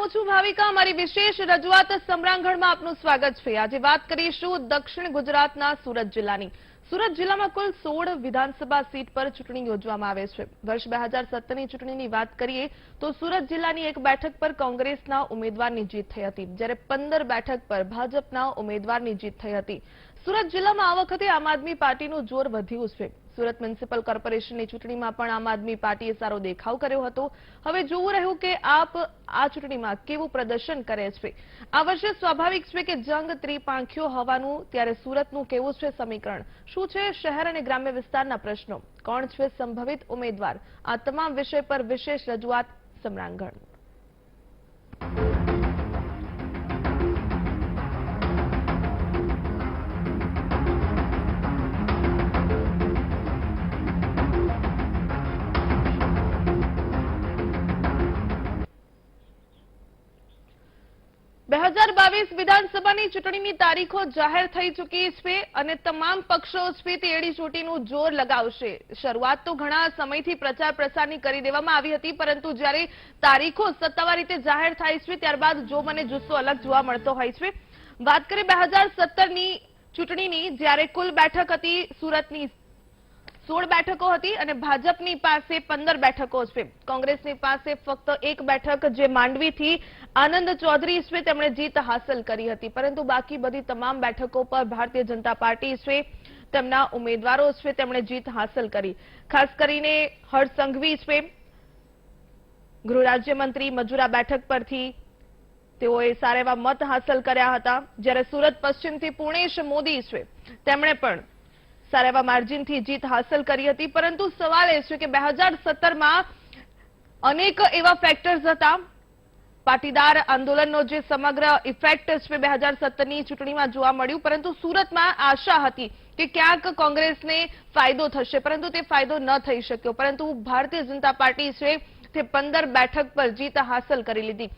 હું છું ભાવિકા. અમારી વિશેષ રજૂઆત સમરાંગણમાં આપનું સ્વાગત છે. આજે વાત કરીશું દક્ષિણ ગુજરાતના સુરત જિલ્લાની. સુરત જિલ્લામાં કુલ 16 વિધાનસભા સીટ પર ચૂંટણી યોજવામાં આવે છે. વર્ષ 2017ની ચૂંટણીની વાત કરીએ તો સુરત જિલ્લાની એક બેઠક પર કોંગ્રેસના ઉમેદવારની જીત થઈ હતી, જ્યારે 15 બેઠક પર ભાજપના ઉમેદવારની જીત થઈ હતી. સુરત જિલ્લામાં આ વખતે આમ આદમી પાર્ટીનું જોર વધ્યું છે. સુરત મ્યુનિસિપલ કોર્પોરેશનની ચૂંટણીમાં પણ આમ આદમી પાર્ટીએ સારો દેખાવ કર્યો હતો. હવે જોવું રહ્યું કે આપ આ ચૂંટણીમાં કેવું પ્રદર્શન કરે છે. આ વર્ષે સ્વાભાવિક છે કે જંગ ત્રિપાંખીયો હોવાનું, ત્યારે સુરતનું કેવું છે સમીકરણ, શું છે શહેર અને ગ્રામ્ય વિસ્તારના પ્રશ્નો, કોણ છે સંભવિત ઉમેદવાર, આ તમામ વિષય પર વિશેષ રજૂઆત સમરાંગણ. વિધાનસભાની ચૂંટણીની તારીખો જાહેર થઈ ચૂકી છે અને તમામ પક્ષો છે તે એડી ચોટીનું જોર લગાવશે. શરૂઆત તો ઘણા સમયથી પ્રચાર પ્રસારની કરી દેવામાં આવી હતી, પરંતુ જ્યારે તારીખો સત્તાવાર રીતે જાહેર થાય છે ત્યારબાદ જો મને જુસ્સો અલગ જોવા મળતો હોય છે. વાત કરીએ 2017ની ચૂંટણીની, જ્યારે કુલ બેઠક હતી સુરતની 16 બેઠકો હતી અને ભાજપની પાસે 15 બેઠકો છે. કોંગ્રેસની પાસે ફક્ત એક બેઠક, જે માંડવીથી આનંદ ચૌધરી છે તેમણે જીત હાંસલ કરી હતી, પરંતુ બાકી બધી તમામ બેઠકો પર ભારતીય જનતા પાર્ટી છે તેમના ઉમેદવારો છે તેમણે જીત હાંસલ કરી. ખાસ કરીને હર્ષ સંઘવી છે, ગૃહ રાજ્યમંત્રી મજૂરા બેઠક પરથી તેઓએ સારા એવા મત હાંસલ કર્યા હતા, જ્યારે સુરત પશ્ચિમથી પૂર્ણેશ મોદી છે તેમણે પણ સારા એવા માર્જિનથી જીત હાંસલ કરી હતી. પરંતુ સવાલ એ છે કે 2017માં અનેક એવા ફેક્ટર્સ હતા, પાટીદાર આંદોલનનો જે સમગ્ર ઇફેક્ટ છે 2017ની ચૂંટણીમાં જોવા મળ્યું, પરંતુ સુરતમાં આશા હતી કે ક્યાંક કોંગ્રેસને ફાયદો થશે, પરંતુ તે ફાયદો ન થઈ શક્યો. પરંતુ ભારતીય જનતા પાર્ટી છે તે 15 બેઠક પર જીત હાંસલ કરી લીધી.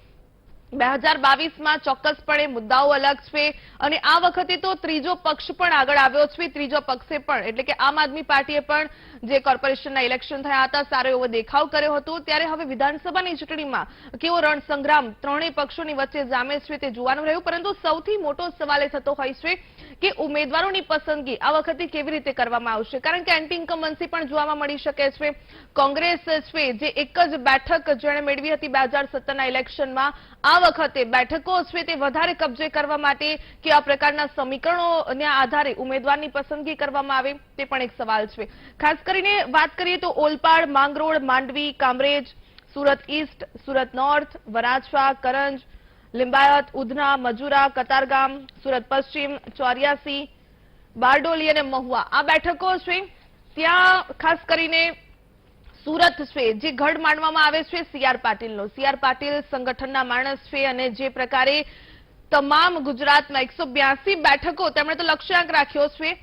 2022માં ચોક્કસપણે મુદ્દાઓ અલગ છે અને આ વખતે તો ત્રીજો પક્ષ પણ આગળ આવ્યો છે. ત્રીજો પક્ષે પણ, એટલે કે આમ આદમી પાર્ટીએ પણ જે કોર્પોરેશનના ઇલેક્શન થયા હતા સારો એવો દેખાવ કર્યો હતો, ત્યારે હવે વિધાનસભાની ચૂંટણીમાં કેવો રણસંગ્રામ ત્રણેય પક્ષોની વચ્ચે જામે છે તે જોવાનું રહ્યું. પરંતુ સૌથી મોટો સવાલ એ થતો હોય છે કે ઉમેદવારોની પસંદગી આ વખતે કેવી રીતે કરવામાં આવશે, કારણ કે એન્ટી ઇન્કમ્બન્સી પણ જોવામાં મળી શકે છે. કોંગ્રેસ છે જે એક જ બેઠક જેણે મેળવી હતી 2017ના ઇલેક્શનમાં, આ વખતે બેઠકો છે તે વધારે કબજે કરવા માટે કે આ પ્રકારના સમીકરણોના આધારે ઉમેદવારની પસંદગી કરવામાં આવે તે પણ એક સવાલ છે. ખાસ કરીને વાત કરીએ તો ઓલપાડ, માંગરોળ, માંડવી, કામરેજ, સુરત ઈસ્ટ, સુરત નોર્થ, વરાછા, કરંજ, લિંબાયત, ઉધના, મજૂરા, કતારગામ, સુરત પશ્ચિમ, 84, બારડોલી અને મહુવા, આ બેઠકો છે. ત્યાં ખાસ કરીને સુરત છે જે ગઢ માનવામાં આવે છે સીઆર પાટીલનો. સીઆર પાટીલ સંગઠનના માણસ છે અને જે પ્રકારે તમામ ગુજરાતમાં 182 બેઠકો તેમણે તો લક્ષ્યાંક રાખ્યો છે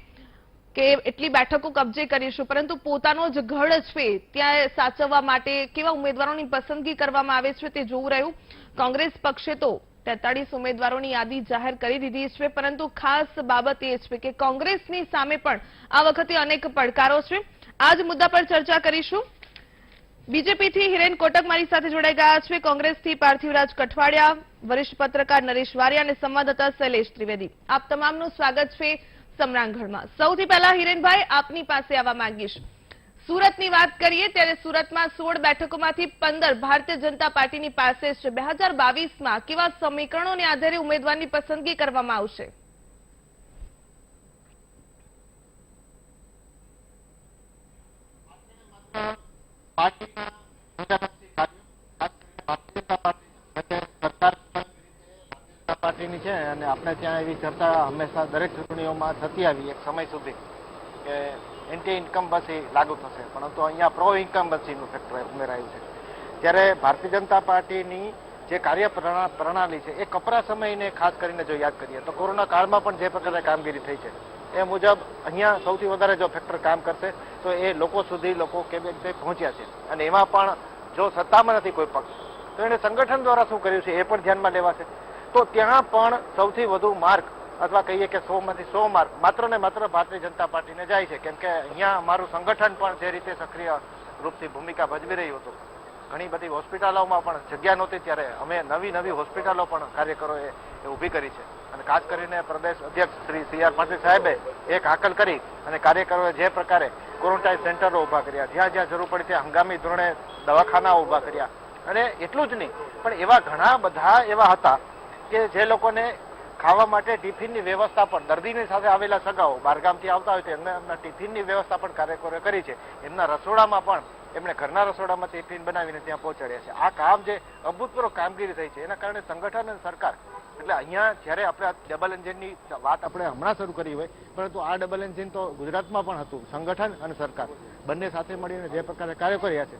કે એટલી બેઠકો કબજે કરીશું, પરંતુ પોતાનો જ ગઢ છે ત્યાં સાચવવા માટે કેવા ઉમેદવારોની પસંદગી કરવામાં આવે છે તે જોવું રહ્યું. કોંગ્રેસ પક્ષે તો 43 ઉમેદવારોની યાદી જાહેર કરી દીધી છે, પરંતુ ખાસ બાબત એ છે કે કોંગ્રેસની સામે પણ આ વખતે અનેક પડકારો છે. આ જ મુદ્દા પર ચર્ચા કરીશું. બીજેપીથી હિરેન કોટક મારી સાથે જોડાઈ ગયા છે, કોંગ્રેસથી પાર્થિવરાજ કઠવાડિયા, વરિષ્ઠ પત્રકાર નરેશ વારિયા અને સંવાદદાતા શૈલેષ ત્રિવેદી. આપ તમામનું સ્વાગત છે સમરાંગણમાં. સૌથી પહેલા હિરેનભાઈ આપની પાસે આવવા માંગીશ. સુરતની વાત કરીએ ત્યારે સુરતમાં 16 બેઠકોમાંથી 15 ભારતીય જનતા પાર્ટીની પાસે છે. 2022માં કેવા સમીકરણોને આધારે ઉમેદવારની પસંદગી કરવામાં આવશે? પાર્ટીની છે અને આપણે ત્યાં એવી ચર્ચા હંમેશા દરેક ચૂંટણીઓમાં થતી આવી એક સમય સુધી કે એન્ટી ઇન્કમ્બન્સી લાગુ થશે, પરંતુ અહીંયા પ્રો ઇન્કમ્બન્સીનું ફેક્ટર ઉમેરાયું છે. ત્યારે ભારતીય જનતા પાર્ટીની જે કાર્ય પ્રણાલી છે એ કપરા સમયને ખાસ કરીને જો યાદ કરીએ તો કોરોના કાળમાં પણ જે પ્રકારે કામગીરી થઈ છે એ મુજબ અહીંયા સૌથી વધારે જો ફેક્ટર કામ કરશે તો એ લોકો સુધી લોકો કેવી રીતે પહોંચ્યા છે. અને એમાં પણ જો સત્તામાં નથી કોઈ પક્ષ તો એને સંગઠન દ્વારા શું કર્યું છે એ પણ ધ્યાનમાં લેવાશે. તો ત્યાં પણ સૌથી વધુ માર્ક અથવા કહીએ કે 100માંથી 100 માર્ક માત્ર ને માત્ર ભારતીય જનતા પાર્ટીને જાય છે, કેમ કે અહીંયા અમારું સંગઠન પણ જે રીતે સક્રિય રૂપથી ભૂમિકા ભજવી રહ્યું હતું ઘણી બધી હોસ્પિટલોમાં પણ જગ્યા નહોતી, ત્યારે અમે નવી હોસ્પિટલો પણ કાર્યકરોએ ઊભી કરી છે. અને ખાસ કરીને પ્રદેશ અધ્યક્ષ શ્રી CR પાટીલ સાહેબે એક હાકલ કરી અને કાર્યકરોએ જે પ્રકારે ક્વોરન્ટાઇન સેન્ટરો ઊભા કર્યા, જ્યાં જ્યાં જરૂર પડી ત્યાં હંગામી ધોરણે દવાખાનાઓ ઊભા કર્યા. અને એટલું જ નહીં, પણ એવા ઘણા બધા એવા હતા કે જે લોકોને ખાવા માટે ટિફિનની વ્યવસ્થા પણ, દર્દીની સાથે આવેલા સગાઓ બહારગામથી આવતા હોય તો એમના ટિફિનની વ્યવસ્થા પણ કાર્યકરોએ કરી છે. એમના રસોડામાં પણ એમણે ઘરના રસોડામાં ટિફિન બનાવીને ત્યાં પહોંચાડ્યા છે. આ કામ જે અભૂતપૂર્વ કામગીરી થઈ છે, એના કારણે સંગઠન અને સરકાર, એટલે અહીંયા જ્યારે આપણે ડબલ એન્જિનની વાત આપણે હમણાં શરૂ કરી હોય, પરંતુ આ ડબલ એન્જિન તો ગુજરાતમાં પણ હતું. સંગઠન અને સરકાર બંને સાથે મળીને જે પ્રકારે કાર્ય કર્યા છે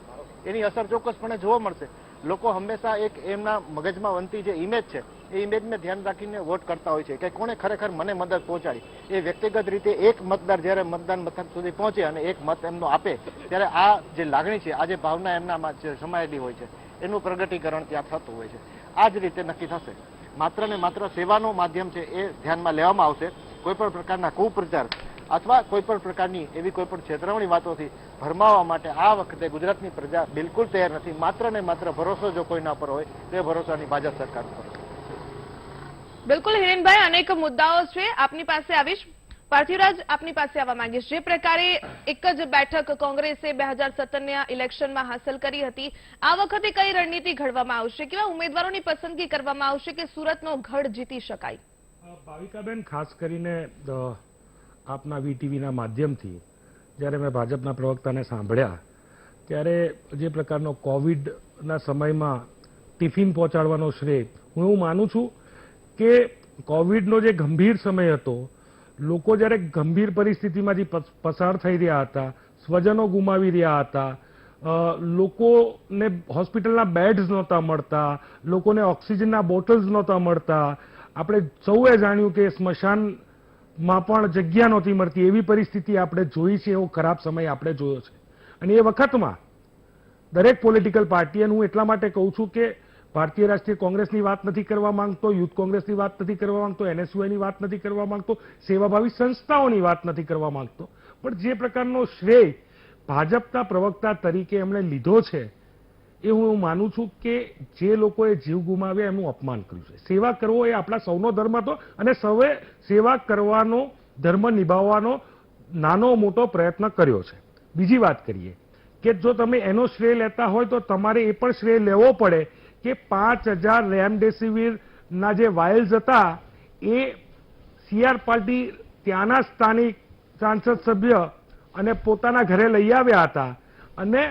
એની અસર ચોક્કસપણે જોવા મળશે. લોકો હંમેશા એક એમના મગજમાં બનતી જે ઇમેજ છે એ ઇમેજને ધ્યાન રાખીને વોટ કરતા હોય છે કે કોણે ખરેખર મને મદદ પહોંચાડી. એ વ્યક્તિગત રીતે એક મતદાર જ્યારે મતદાન મથક સુધી પહોંચે અને એક મત એમનો આપે, ત્યારે આ જે લાગણી છે, આ જે ભાવના એમનામાં જે સમાયેલી હોય છે, એનું પ્રગટીકરણ ત્યાં થતું હોય છે. આ જ રીતે નક્કી થશે. માત્ર ને માત્ર સેવાનું માધ્યમ છે એ ધ્યાનમાં લેવામાં આવશે. કોઈ પણ પ્રકારના કુપ્રચાર અથવા કોઈ પણ પ્રકારની એવી કોઈ પણ છેતરવણી વાતોથી ભરમાવવા માટે આ વખતે ગુજરાતની પ્રજા બિલકુલ તૈયાર નથી. માત્ર ને માત્ર ભરોસો જો કોઈના પર હોય તો એ ભરોસાની ભાજપ સરકાર પર. બિલકુલ હિરેનભાઈ, અનેક મુદ્દાઓ છે, આપની પાસે આવીશ. પાર્થિવરાજ, આપની પાસે આવવા માંગીશ. જે પ્રકારે એક જ બેઠક કોંગ્રેસે 2017ના ઇલેક્શનમાં હાંસલ કરી હતી, આ વખતે કઈ રણનીતિ ઘડવામાં આવશે? કેવા ઉમેદવારોની પસંદગી કરવામાં આવશે કે સુરતનો ગઢ જીતી શકાય? ભાવિકાબેન, ખાસ કરીને આપના VTVના માધ્યમથી જ્યારે મેં ભાજપના પ્રવક્તાને સાંભળ્યા, ત્યારે જે પ્રકારનો કોવિડના સમયમાં ટિફિન પહોંચાડવાનો શ્રેય, હું એવું માનું છું કે કોવિડનો જે ગંભીર સમય હતો, લોકો જ્યારે ગંભીર પરિસ્થિતિમાંથી પસાર થઈ રહ્યા હતા, સ્વજનો ગુમાવી રહ્યા હતા, લોકોને હોસ્પિટલના બેડ્સ નહોતા મળતા, લોકોને ઓક્સિજનના બોટલ્સ નહોતા મળતા, આપણે સૌએ જાણ્યું કે સ્મશાનમાં પણ જગ્યા નહોતી મળતી, એવી પરિસ્થિતિ આપણે જોઈ છે. એવો ખરાબ સમય આપણે જોયો છે. અને એ વખતમાં દરેક પોલિટિકલ પાર્ટી, અને હું એટલા માટે કહું છું કે ભારતીય રાષ્ટ્રીય કોંગ્રેસની વાત નથી કરવા માંગતો, યુથ કોંગ્રેસની વાત નથી કરવા માંગતો, NSUIની વાત નથી કરવા માંગતો, સેવાભાવી સંસ્થાઓની વાત નથી કરવા માંગતો, પણ જે પ્રકારનો શ્રેય ભાજપના પ્રવક્તા તરીકે એમણે લીધો છે, એ હું માનું છું કે જે લોકોએ જીવ ગુમાવ્યા એમનું અપમાન કર્યું છે. સેવા કરવો એ આપણા સૌનો ધર્મ હતો અને સૌએ સેવા કરવાનો, ધર્મ નિભાવવાનો નાનો મોટો પ્રયત્ન કર્યો છે. બીજી વાત કરીએ કે જો તમે એનો શ્રેય લેતા હોય તો તમારે એ પણ શ્રેય લેવો પડે કે 5000 રેમડેસિવિરના જે વાયલ્સ હતા એ CR પાટીલ ત્યાંના સ્થાનિક સાંસદ સભ્ય અને પોતાના ઘરે લઈ આવ્યા હતા. અને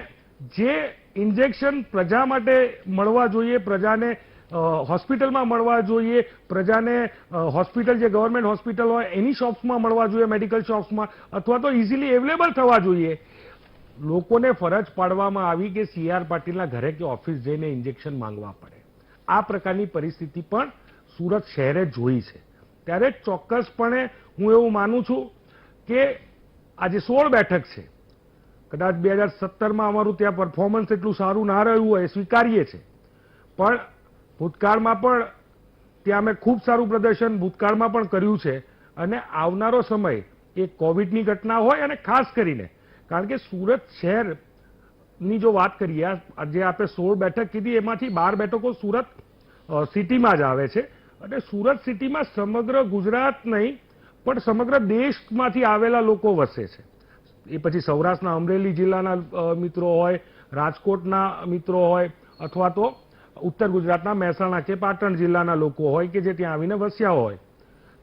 જે ઇન્જેક્શન પ્રજા માટે મળવા જોઈએ, પ્રજાને હોસ્પિટલમાં મળવા જોઈએ, પ્રજાને હોસ્પિટલ જે ગવર્મેન્ટ હોસ્પિટલ હોય એની શોપ્સમાં મળવા જોઈએ, મેડિકલ શોપ્સમાં, અથવા તો ઇઝીલી અવેલેબલ થવા જોઈએ, લોકોને ફરજ પાડવામાં આવી કે CR પાટીલના ઘરે કે ઓફિસ જઈને ઇન્જેક્શન માંગવા પડે. આ પ્રકારની પરિસ્થિતિ પણ સુરત શહેરે જોઈ છે. ત્યારે ચોક્કસપણે હું એવું માનું છું કે આજે 16 બેઠક છે, કદાચ 2017માં અમારું ત્યાં પરફોર્મન્સ એટલું સારું ના રહ્યું હોય, સ્વીકારીએ છે, પણ ભૂતકાળમાં પણ ત્યાં અમે ખૂબ સારું પ્રદર્શન ભૂતકાળમાં પણ કર્યું છે. અને આવનારો સમય એ કોવિડની ઘટના હોય, અને ખાસ કરીને કારણ કે સુરત શહેરની જો વાત કરીએ, જે આપણે 16 બેઠક કીધી એમાંથી 12 બેઠકો સુરત સિટીમાં જ આવે છે. અને સુરત સિટીમાં સમગ્ર ગુજરાત નહીં પણ સમગ્ર દેશમાંથી આવેલા લોકો વસે છે. એ પછી સૌરાષ્ટ્રના અમરેલી જિલ્લાના મિત્રો હોય, રાજકોટના મિત્રો હોય, અથવા તો ઉત્તર ગુજરાતના મહેસાણા કે પાટણ જિલ્લાના લોકો હોય કે જે ત્યાં આવીને વસ્યા હોય.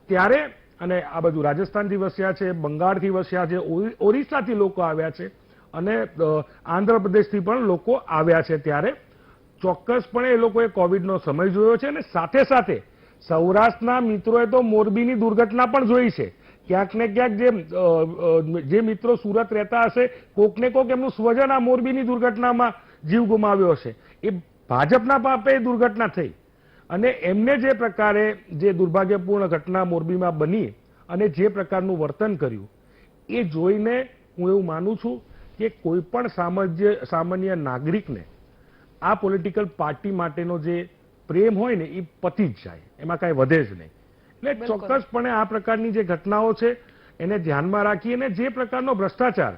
ત્યારે અને આ બાજુ રાજસ્થાનથી વસ્યા છે, બંગાળથી વસ્યા છે, ઓરિસ્સાથી લોકો આવ્યા છે, અને આંધ્રપ્રદેશથી પણ લોકો આવ્યા છે. ત્યારે ચોક્કસપણે એ લોકોએ કોવિડનો સમય જોયો છે. અને સાથે સાથે સૌરાષ્ટ્રના મિત્રોએ તો મોરબીની દુર્ઘટના પણ જોઈ છે. ક્યાંક ને ક્યાંક જે મિત્રો સુરત રહેતા હશે, કોક ને કોક એમનું સ્વજન આ મોરબીની દુર્ઘટનામાં જીવ ગુમાવ્યો છે. એ ભાજપના પાપે એ દુર્ઘટના થઈ. અને એમને જે પ્રકારે જે દુર્ભાગ્યપૂર્ણ ઘટના મોરબીમાં બની અને જે પ્રકારનું વર્તન કર્યું, એ જોઈને હું એવું માનું છું કે કોઈ પણ સામાન્ય નાગરિકને આ પોલિટિકલ પાર્ટી માટેનો જે પ્રેમ હોય ને એ પતી જ જાય, એમાં કાંઈ વધે જ નહીં. એટલે ચોક્કસપણે આ પ્રકારની જે ઘટનાઓ છે એને ધ્યાનમાં રાખી અને જે પ્રકારનો ભ્રષ્ટાચાર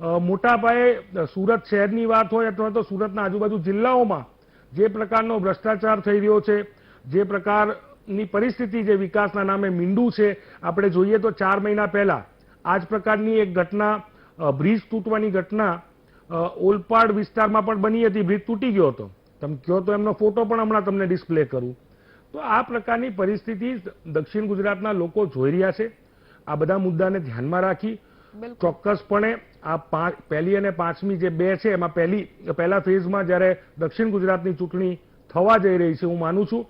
મોટા પાયે સુરત શહેરની વાત હોય અથવા તો સુરતના આજુબાજુ જિલ્લાઓમાં જે પ્રકારનો ભ્રષ્ટાચાર થઈ રહ્યો છે, જે પ્રકારની પરિસ્થિતિ જે વિકાસના નામે મીંડું છે, આપણે જોઈએ તો 4 મહિના પહેલા આ જ પ્રકારની એક ઘટના, બ્રિજ તૂટવાની ઘટના ઓલપાડ વિસ્તારમાં પણ બની હતી. બ્રિજ તૂટી ગયો હતો. તમે કહો તો એમનો ફોટો પણ હમણાં તમને ડિસ્પ્લે કરું. તો આ પ્રકારની પરિસ્થિતિ દક્ષિણ ગુજરાતના લોકો જોઈ રહ્યા છે. આ બધા મુદ્દાને ધ્યાનમાં રાખી ચોક્કસપણે આ પહેલી અને પાંચમી જે બે છે એમાં પહેલા ફેઝમાં જ્યારે દક્ષિણ ગુજરાતની ચૂંટણી થવા જઈ રહી છે, હું માનું છું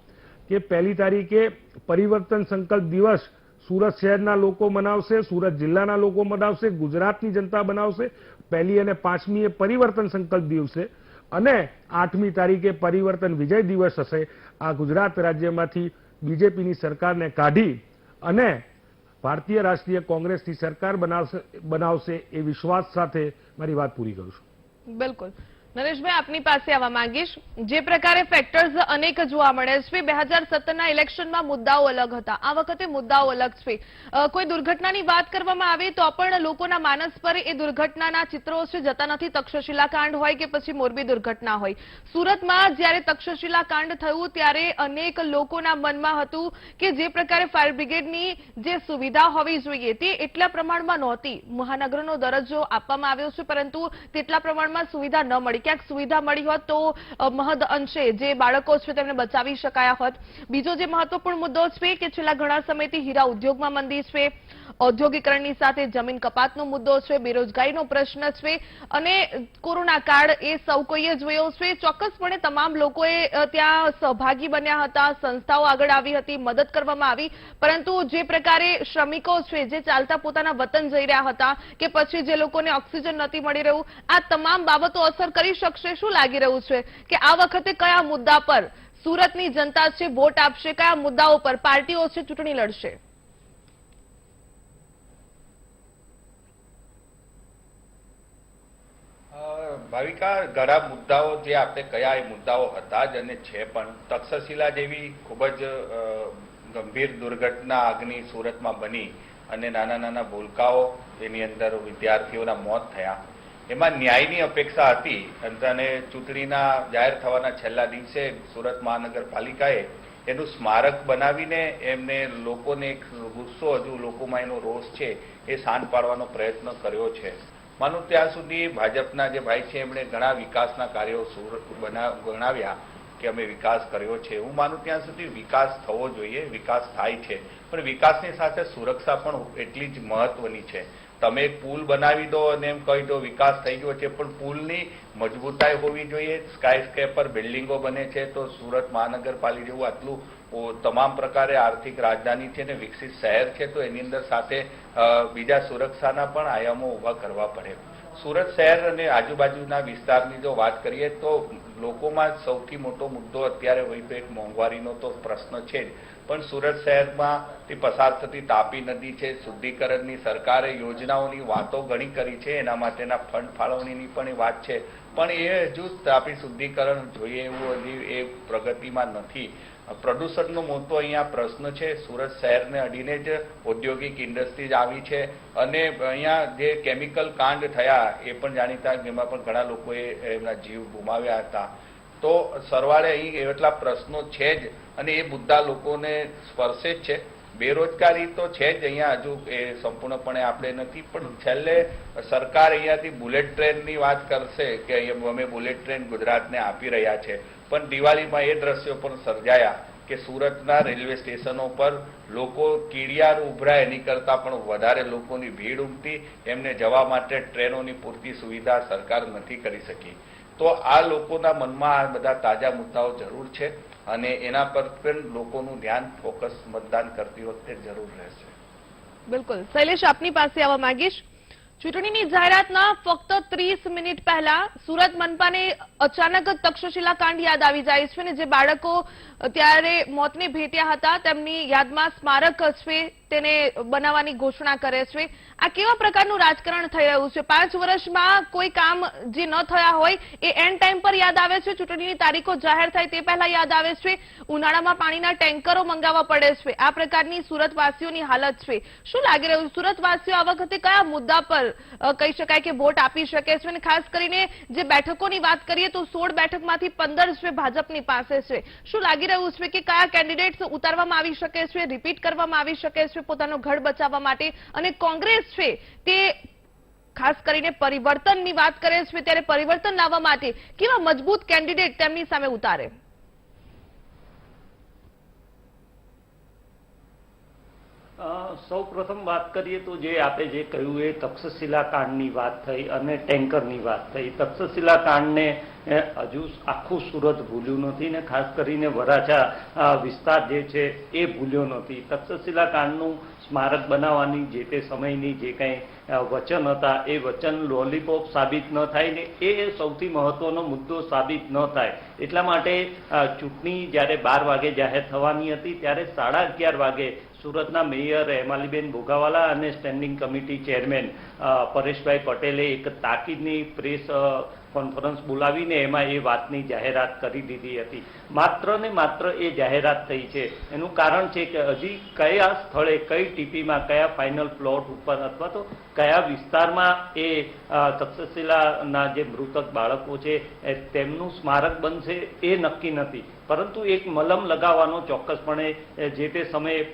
કે 1 તારીખે પરિવર્તન સંકલ્પ દિવસ સુરત શહેરના લોકો મનાવશે, સુરત જિલ્લાના લોકો મનાવશે, ગુજરાતની જનતા બનાવશે. 1 અને 5મી પરિવર્તન સંકલ્પ દિવસે અને 8મી તારીખે પરિવર્તન વિજય દિવસ હશે. આ ગુજરાત રાજ્યમાંથી બીજેપીની સરકારને કાઢી અને ભારતીય રાષ્ટ્રીય કોંગ્રેસની સરકાર બનાવશે એ વિશ્વાસ સાથે મારી વાત પૂરી કરું છું. બિલકુલ નરેશભાઈ, આપની પાસે આવવા માંગીશ. જે પ્રકારે ફેક્ટર્સ અનેક જોવા મળે છે, 2017ના ઇલેક્શનમાં મુદ્દાઓ અલગ હતા, આ વખતે મુદ્દાઓ અલગ છે. કોઈ દુર્ઘટનાની વાત કરવામાં આવે તો પણ લોકોના માનસ પર એ દુર્ઘટનાના ચિત્રો છે જતા નથી. તક્ષશિલા કાંડ હોય કે પછી મોરબી દુર્ઘટના હોય, સુરતમાં જ્યારે તક્ષશિલા કાંડ થયું ત્યારે અનેક લોકોના મનમાં હતું કે જે પ્રકારે ફાયર બ્રિગેડની જે સુવિધા હોવી જોઈએ તે એટલા પ્રમાણમાં નહોતી. મહાનગરનો દરજ્જો આપવામાં આવ્યો છે પરંતુ તેટલા પ્રમાણમાં સુવિધા ન મળી. ક્યાંક સુવિધા મળી હોત તો મહદ અંશે જે બાળકો છે તેમને બચાવી શકાયા હોત. બીજો જે મહત્વપૂર્ણ મુદ્દો છે કે છેલ્લા ઘણા સમયથી હીરા ઉદ્યોગમાં મંદી છે, ઔદ્યોગિકરણની સાથે જમીન કપાતનો મુદ્દો છે, બેરોજગારીનો પ્રશ્ન છે અને કોરોના કાળ એ સૌ કોઈએ જોયો છે. ચોક્કસપણે તમામ લોકોએ ત્યાં સહભાગી બન્યા હતા, સંસ્થાઓ આગળ આવી હતી, મદદ કરવામાં આવી. પરંતુ જે પ્રકારે શ્રમિકો છે જે ચાલતા પોતાના વતન જઈ રહ્યા હતા કે પછી જે લોકોને ઓક્સિજન નથી મળી રહ્યું, આ તમામ બાબતો અસર કરી શકશે. શું લાગી રહ્યું છે કે આ વખતે કયા મુદ્દા પર સુરતની જનતા છે વોટ આપશે, કયા મુદ્દાઓ પર પાર્ટીઓ છે ચૂંટણી લડશે? ભાવિકા, ઘણા મુદ્દાઓ જે આપણે કયા એ મુદ્દાઓ હતા જ અને છે પણ તક્ષશિલા જેવી ખૂબ જ ગંભીર દુર્ઘટના આગની સુરતમાં બની અને નાના નાના ભૂલકાઓ એની અંદર વિદ્યાર્થીઓના મોત થયા. એમાં ન્યાયની અપેક્ષા હતી અને ચૂંટણીના જાહેર થવાના છેલ્લા દિવસે સુરત મહાનગરપાલિકાએ એનું સ્મારક બનાવીને એમને લોકોને એક ગુસ્સો, હજુ લોકોમાં એનો રોષ છે એ શાંત પાડવાનો પ્રયત્ન કર્યો છે. માનું ત્યાં સુધી ભાજપના જે ભાઈ છે એમણે ઘણા વિકાસના કાર્યો ગણાવ્યા કે અમે વિકાસ કર્યો છે. હું માનું ત્યાં સુધી વિકાસ થવો જોઈએ, વિકાસ થાય છે, પણ વિકાસની સાથે સુરક્ષા પણ એટલી જ મહત્વની છે. તમે એક પુલ બનાવી દો અને એમ કહી દો વિકાસ થઈ ગયો છે, પણ પુલની મજબૂતાઈ હોવી જોઈએ. સ્કાયસ્કેપર બિલ્ડિંગો બને છે તો સુરત મહાનગરપાલિકા જેવું આટલું તમામ પ્રકારે આર્થિક રાજધાની છે ને વિકસિત શહેર છે તો એની અંદર સાથે બીજા સુરક્ષાના પણ આયામો ઊભા કરવા પડે. સુરત શહેર અને આજુબાજુના વિસ્તારની જો વાત કરીએ તો લોકોમાં સૌથી મોટો મુદ્દો અત્યારે હોય તો એક મોંઘવારીનો તો પ્રશ્ન છે જ, પણ સુરત શહેરમાંથી પસાર થતી તાપી નદી છે, શુદ્ધિકરણની સરકારે યોજનાઓની વાતો ઘણી કરી છે, એના માટેના ફંડ ફાળવણીની પણ વાત છે, પણ એ હજુ તાપી શુદ્ધિકરણ જોઈએ એવું હજી એ પ્રગતિમાં નથી. પ્રદૂષણનો મોટો અહીંયા પ્રશ્ન છે. સુરત શહેરને અડીને જ ઔદ્યોગિક ઇન્ડસ્ટ્રીઝ આવી છે અને અહીંયા જે કેમિકલ કાંડ થયા એ પણ જાણીતા, જેમાં પણ ઘણા લોકોએ એમના જીવ ગુમાવ્યા હતા. તો સરવાળે અહીં એટલા પ્રશ્નો છે જ અને એ મુદ્દા લોકોને સ્પર્શે જ છે. બેરોજગારી તો છે જ અહીંયા, હજુ એ સંપૂર્ણપણે આપણે નથી, પણ છેલ્લે સરકાર અહીંયાથી બુલેટ ટ્રેનની વાત કરશે કે અમે બુલેટ ટ્રેન ગુજરાતને આપી રહ્યા છે, પણ દિવાળીમાં એ દ્રશ્યો પણ સર્જાયા કે સુરતના રેલવે સ્ટેશનો પર લોકો કીડિયાર ઉભરાય એની કરતાં પણ વધારે લોકોની ભીડ ઉમટી. એમને જવા માટે ટ્રેનોની પૂરતી સુવિધા સરકાર નથી કરી શકી. તો આ લોકોના મનમાં આ બધા તાજા મુદ્દાઓ જરૂર છે અને એના પર પણ લોકોનું ધ્યાન ફોકસ મતદાન કરતી વખતે જરૂર રહેશે. બિલકુલ શૈલેષ, આપની પાસે આવવા માંગીશ. ચૂંટણીની જાહેરાતના ફક્ત 30 મિનિટ પહેલા સુરત મનપાને અચાનક તક્ષશિલા કાંડ યાદ આવી જાય છે અને જે બાળકો ત્યારે મોતને ભેટ્યા હતા તેમની યાદમાં સ્મારક છે તેને બનાવવાની ઘોષણા કરે છે. આ કેવા પ્રકારનું રાજકારણ થઈ રહ્યું છે? 5 વર્ષમાં કોઈ કામ જે ન થયા હોય એ એન્ડ ટાઈમ પર યાદ આવે છે, ચૂંટણીની તારીખો જાહેર થાય તે પહેલા યાદ આવે છે, ઉનાળામાં પાણીના ટેન્કરો મંગાવવા પડે છે. આ પ્રકારની સુરતવાસીઓની હાલત છે. શું લાગી રહ્યું? સુરતવાસીઓ આ વખતે કયા મુદ્દા પર કહી શકાય કે વોટ આપી શકે છે? અને ખાસ કરીને જે બેઠકોની વાત કરીએ તો 16 બેઠકમાંથી 15 છે ભાજપની પાસે છે. શું લાગી રહ્યું છે કે કયા કેન્ડિડેટ્સ ઉતારવામાં આવી શકે છે, રિપીટ કરવામાં આવી શકે છે પોતાનો ગઢ બચાવવા માટે? અને કોંગ્રેસ છે તે ખાસ કરીને પરિવર્તનની વાત કરે છે, ત્યારે પરિવર્તન લાવવા માટે કેવા મજબૂત કેન્ડિડેટ તેમની સામે ઉતારે? સૌ પ્રથમ વાત કરીએ તો જે આપે જે કહ્યું એ તક્ષશિલા કાંડની વાત થઈ અને ટેન્કરની વાત થઈ. તક્ષશિલા કાંડને હજુ આખું સુરત ભૂલ્યું નથી ને ખાસ કરીને વરાછા વિસ્તાર જે છે એ ભૂલ્યો નથી. તક્ષશિલા કાંડનું સ્મારક બનાવવાની જે તે સમયની જે કંઈ વચન હતા એ વચન લોલીપોપ સાબિત ન થાય ને એ સૌથી મહત્વનો મુદ્દો સાબિત ન થાય એટલા માટે ચૂંટણી જ્યારે 12 વાગે જાહેર થવાની હતી ત્યારે 11:30 વાગે સુરતના મેયર હેમાલીબેન બોગાવાલા અને સ્ટેન્ડિંગ કમિટી ચેરમેન પરેશભાઈ પટેલે એક તાકીદની પ્રેસ કોન્ફરન્સ બોલાવીને એમાં એ વાતની જાહેરાત કરી દીધી હતી. માત્ર ને માત્ર એ જાહેરાત થઈ છે. એનું કારણ છે કે હજી કયા સ્થળે, કઈ ટીપીમાં, કયા ફાઇનલ પ્લોટ ઉપર અથવા તો કયા વિસ્તારમાં એ તક્ષશિલાના જે મૃતક બાળકો છે તેમનું સ્મારક બનશે એ નક્કી નથી. પરંતુ એક મલમ લગાવવાનો ચોક્કસપણે જે તે સમયે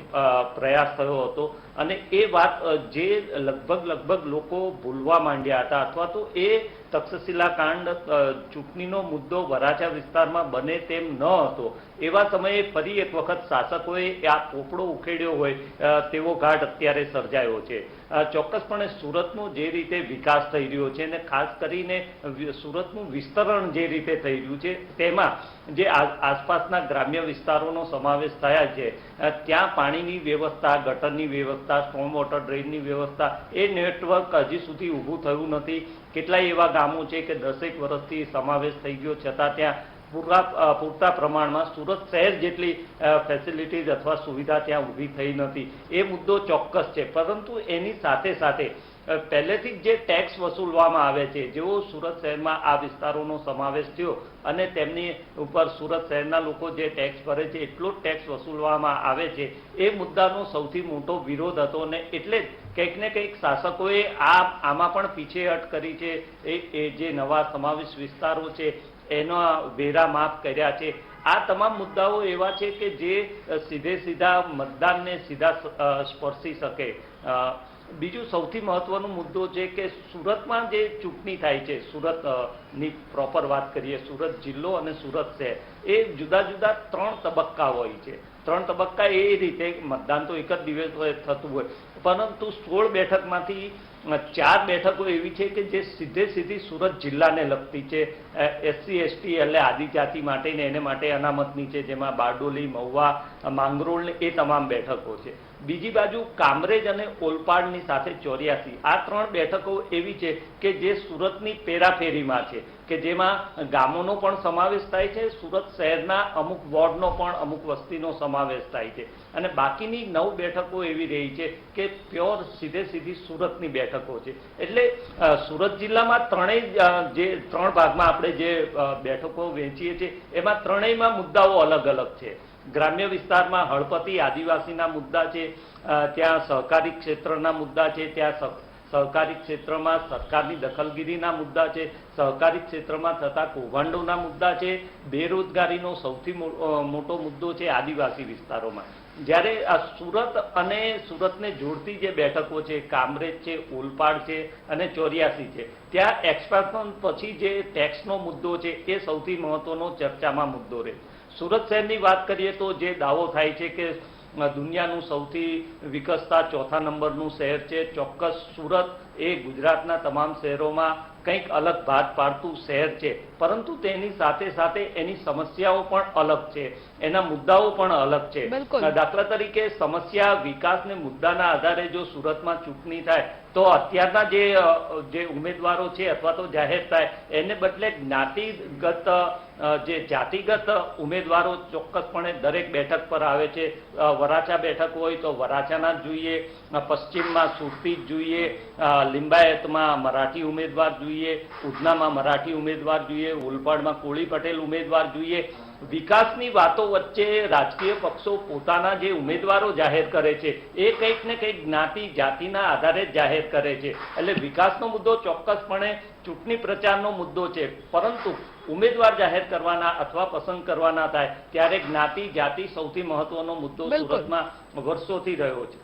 પ્રયાસ થયો હતો અને એ વાત જે લગભગ લોકો ભૂલવા માંડ્યા હતા અથવા તો એ તક્ષશિલા કાંડ ચૂંટણીનો મુદ્દો વરાછા વિસ્તારમાં બને તેમ ન હતો એવા સમયે ફરી એક વખત શાસકોએ આ પોપડો ઉખેડ્યો હોય તેવો ઘાટ અત્યારે સર્જાયો છે. ચોક્કસપણે સુરતનો જે રીતે વિકાસ થઈ રહ્યો છે અને ખાસ કરીને સુરતનું વિસ્તરણ જે રીતે થઈ રહ્યું છે તેમાં જે આસપાસના ગ્રામ્ય વિસ્તારોનો સમાવેશ થયા છે ત્યાં પાણીની વ્યવસ્થા, ગટરની વ્યવસ્થા, સ્ટોર્મ વોટર ડ્રેનની વ્યવસ્થા એ નેટવર્ક હજી સુધી ઊભું થયું નથી. કેટલાય એવા ગામો છે કે 10 વર્ષથી સમાવેશ થઈ ગયો છતાં ત્યાં પૂરતા પ્રમાણમાં સુરત શહેર જેટલી ફેસિલિટીઝ અથવા સુવિધા ત્યાં ઊભી થઈ નથી. એ મુદ્દો ચોક્કસ છે. પરંતુ એની સાથે સાથે પહેલેથી જે ટેક્સ વસૂલવામાં આવે છે, જેવો સુરત શહેરમાં આ વિસ્તારોનો સમાવેશ થયો અને તેમની ઉપર સુરત શહેરના લોકો જે ટેક્સ ભરે છે એટલો જ ટેક્સ વસૂલવામાં આવે છે, એ મુદ્દાનો સૌથી મોટો વિરોધ હતો ને એટલે જ કંઈક ને કંઈક શાસકોએ આમાં પણ પીછેહટ કરી છે. એ જે નવા સમાવેશ વિસ્તારો છે એના વેરા માફ કર્યા છે. આ તમામ મુદ્દાઓ એવા છે કે જે સીધા મતદાનને સીધા સ્પર્શી શકે. બીજું સૌથી મહત્વનો મુદ્દો છે કે સુરતમાં જે ચૂંટણી થાય છે, સુરતની પ્રોપર વાત કરીએ, સુરત જિલ્લો અને સુરત શહેર, એ જુદા જુદા 3 તબક્કા હોય છે. 3 તબક્કા એ રીતે મતદાન તો એક જ દિવસ થતું હોય, પરંતુ 16 બેઠકમાંથી 4 બેઠકો એવી છે કે જે સીધી સુરત જિલ્લાને લગતી છે. SC ST એટલે આદિજાતિ માટે ને એને માટે અનામતની છે, જેમાં બારડોલી, મહુવા, માંગરોળ ને એ તમામ બેઠકો છે. બીજી બાજુ કામરેજ અને ઓલપાડની સાથે 84. આ 3 બેઠકો એવી છે કે જે સુરતની પેરાફેરીમાં છે કે જેમાં ગામોનો પણ સમાવેશ થાય છે, સુરત શહેરના અમુક વોર્ડનો પણ અમુક વસ્તીનો સમાવેશ થાય છે અને બાકીની 9 બેઠકો એવી રહી છે કે પ્યોર સીધી સુરતની બેઠકો છે. એટલે સુરત જિલ્લામાં જે 3 ભાગમાં આપણે જે બેઠકો વહેંચીએ છીએ એમાં ત્રણેયમાં મુદ્દાઓ અલગ અલગ છે. ગ્રામ્ય વિસ્તારમાં હળપતિ આદિવાસીના મુદ્દા છે, ત્યાં સહકારી ક્ષેત્રના મુદ્દા છે, ત્યાં સહકારી ક્ષેત્રમાં સરકારની દખલગીરીના મુદ્દા છે, સહકારી ક્ષેત્રમાં થતા કૌભાંડોના મુદ્દા છે, બેરોજગારીનો સૌથી મોટો મુદ્દો છે આદિવાસી વિસ્તારોમાં. જ્યારે આ સુરત અને સુરતને જોડતી જે બેઠકો છે, કામરેજ છે, ઓલપાડ છે અને 84 છે, ત્યાં એક્સપાન્શન પછી જે ટેક્સનો મુદ્દો છે એ સૌથી મહત્વનો ચર્ચામાં મુદ્દો રહે. સુરત શહેરની વાત કરીએ તો જે દાવો થાય છે કે દુનિયાનું સૌથી વિકસતા 4થા નંબરનું શહેર છે, ચોક્કસ સુરત એ ગુજરાતના તમામ શહેરોમાં કંઈક અલગ ભાત પાડતું શહેર છે, પરંતુ તેની સાથે સાથે એની સમસ્યાઓ પણ અલગ છે. એના મુદ્દાઓ પણ અલગ છે. બિલકુલ. દાખલા તરીકે સમસ્યા વિકાસને મુદ્દાના આધારે જો સુરતમાં ચૂંટણી થાય તો અત્યારના જે ઉમેદવારો છે અથવા તો જાહેર થાય એને બદલે જ્ઞાતિગત જે જાતિગત ઉમેદવારો ચોક્કસપણે દરેક બેઠક પર આવે છે. વરાછા બેઠક હોય તો વરાછાના જ જોઈએ, પશ્ચિમમાં સુરતી જ જોઈએ, લિંબાયતમાં મરાઠી ઉમેદવાર જોઈએ, ઉધનામાં મરાઠી ઉમેદવાર જોઈએ, ઉલપાડમાં કોળી પટેલ ઉમેદવાર જોઈએ. વિકાસની વાતો વચ્ચે રાજકીય પક્ષો પોતાના જે ઉમેદવારો જાહેર કરે છે એ કંઈક ને કંઈક જ્ઞાતિ જાતિના આધારે જ જાહેર કરે છે. એટલે વિકાસનો મુદ્દો ચોક્કસપણે ચૂંટણી પ્રચારનો મુદ્દો છે, પરંતુ ઉમેદવાર જાહેર કરવાના અથવા પસંદ કરવાના થાય ત્યારે જ્ઞાતિ જાતિ સૌથી મહત્વનો મુદ્દો બિલકુલ. સુરતમાં વર્ષોથી રહ્યો છે.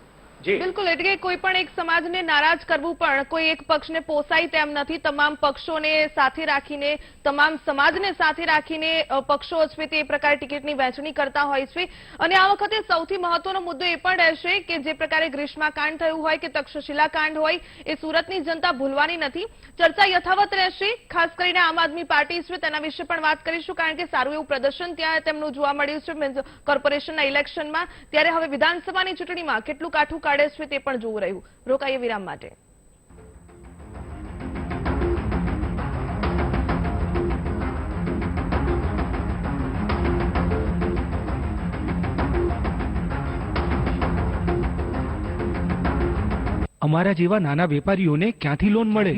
જી બિલકુલ, એટલે કે કોઈ પણ એક સમાજને નારાજ કરવું પણ કોઈ એક પક્ષને પોસાય તેમ નથી. તમામ પક્ષોને સાથે રાખીને, તમામ સમાજને સાથે રાખીને પક્ષો છે તે પ્રકારે ટિકિટની વહેંચણી કરતા હોય છે. અને આ વખતે સૌથી મહત્વનો મુદ્દો એ પણ રહેશે કે જે પ્રકારે ગ્રીષ્માકાંડ થયું હોય કે તક્ષશિલા કાંડ હોય એ સુરતની જનતા ભૂલવાની નથી. ચર્ચા યથાવત રહેશે. ખાસ કરીને આમ આદમી પાર્ટી છે તેના વિશે પણ વાત કરીશું, કારણ કે સારું એવું પ્રદર્શન ત્યાં તેમનું જોવા મળ્યું છે કોર્પોરેશનના ઇલેક્શનમાં. ત્યારે હવે વિધાનસભાની ચૂંટણીમાં કેટલું કાઠું કાઢે છે તે પણ જોવું રહ્યું. રોકાઈએ વિરામ માટે. અમારા જેવા નાના વેપારીઓને ક્યાંથી લોન મળે?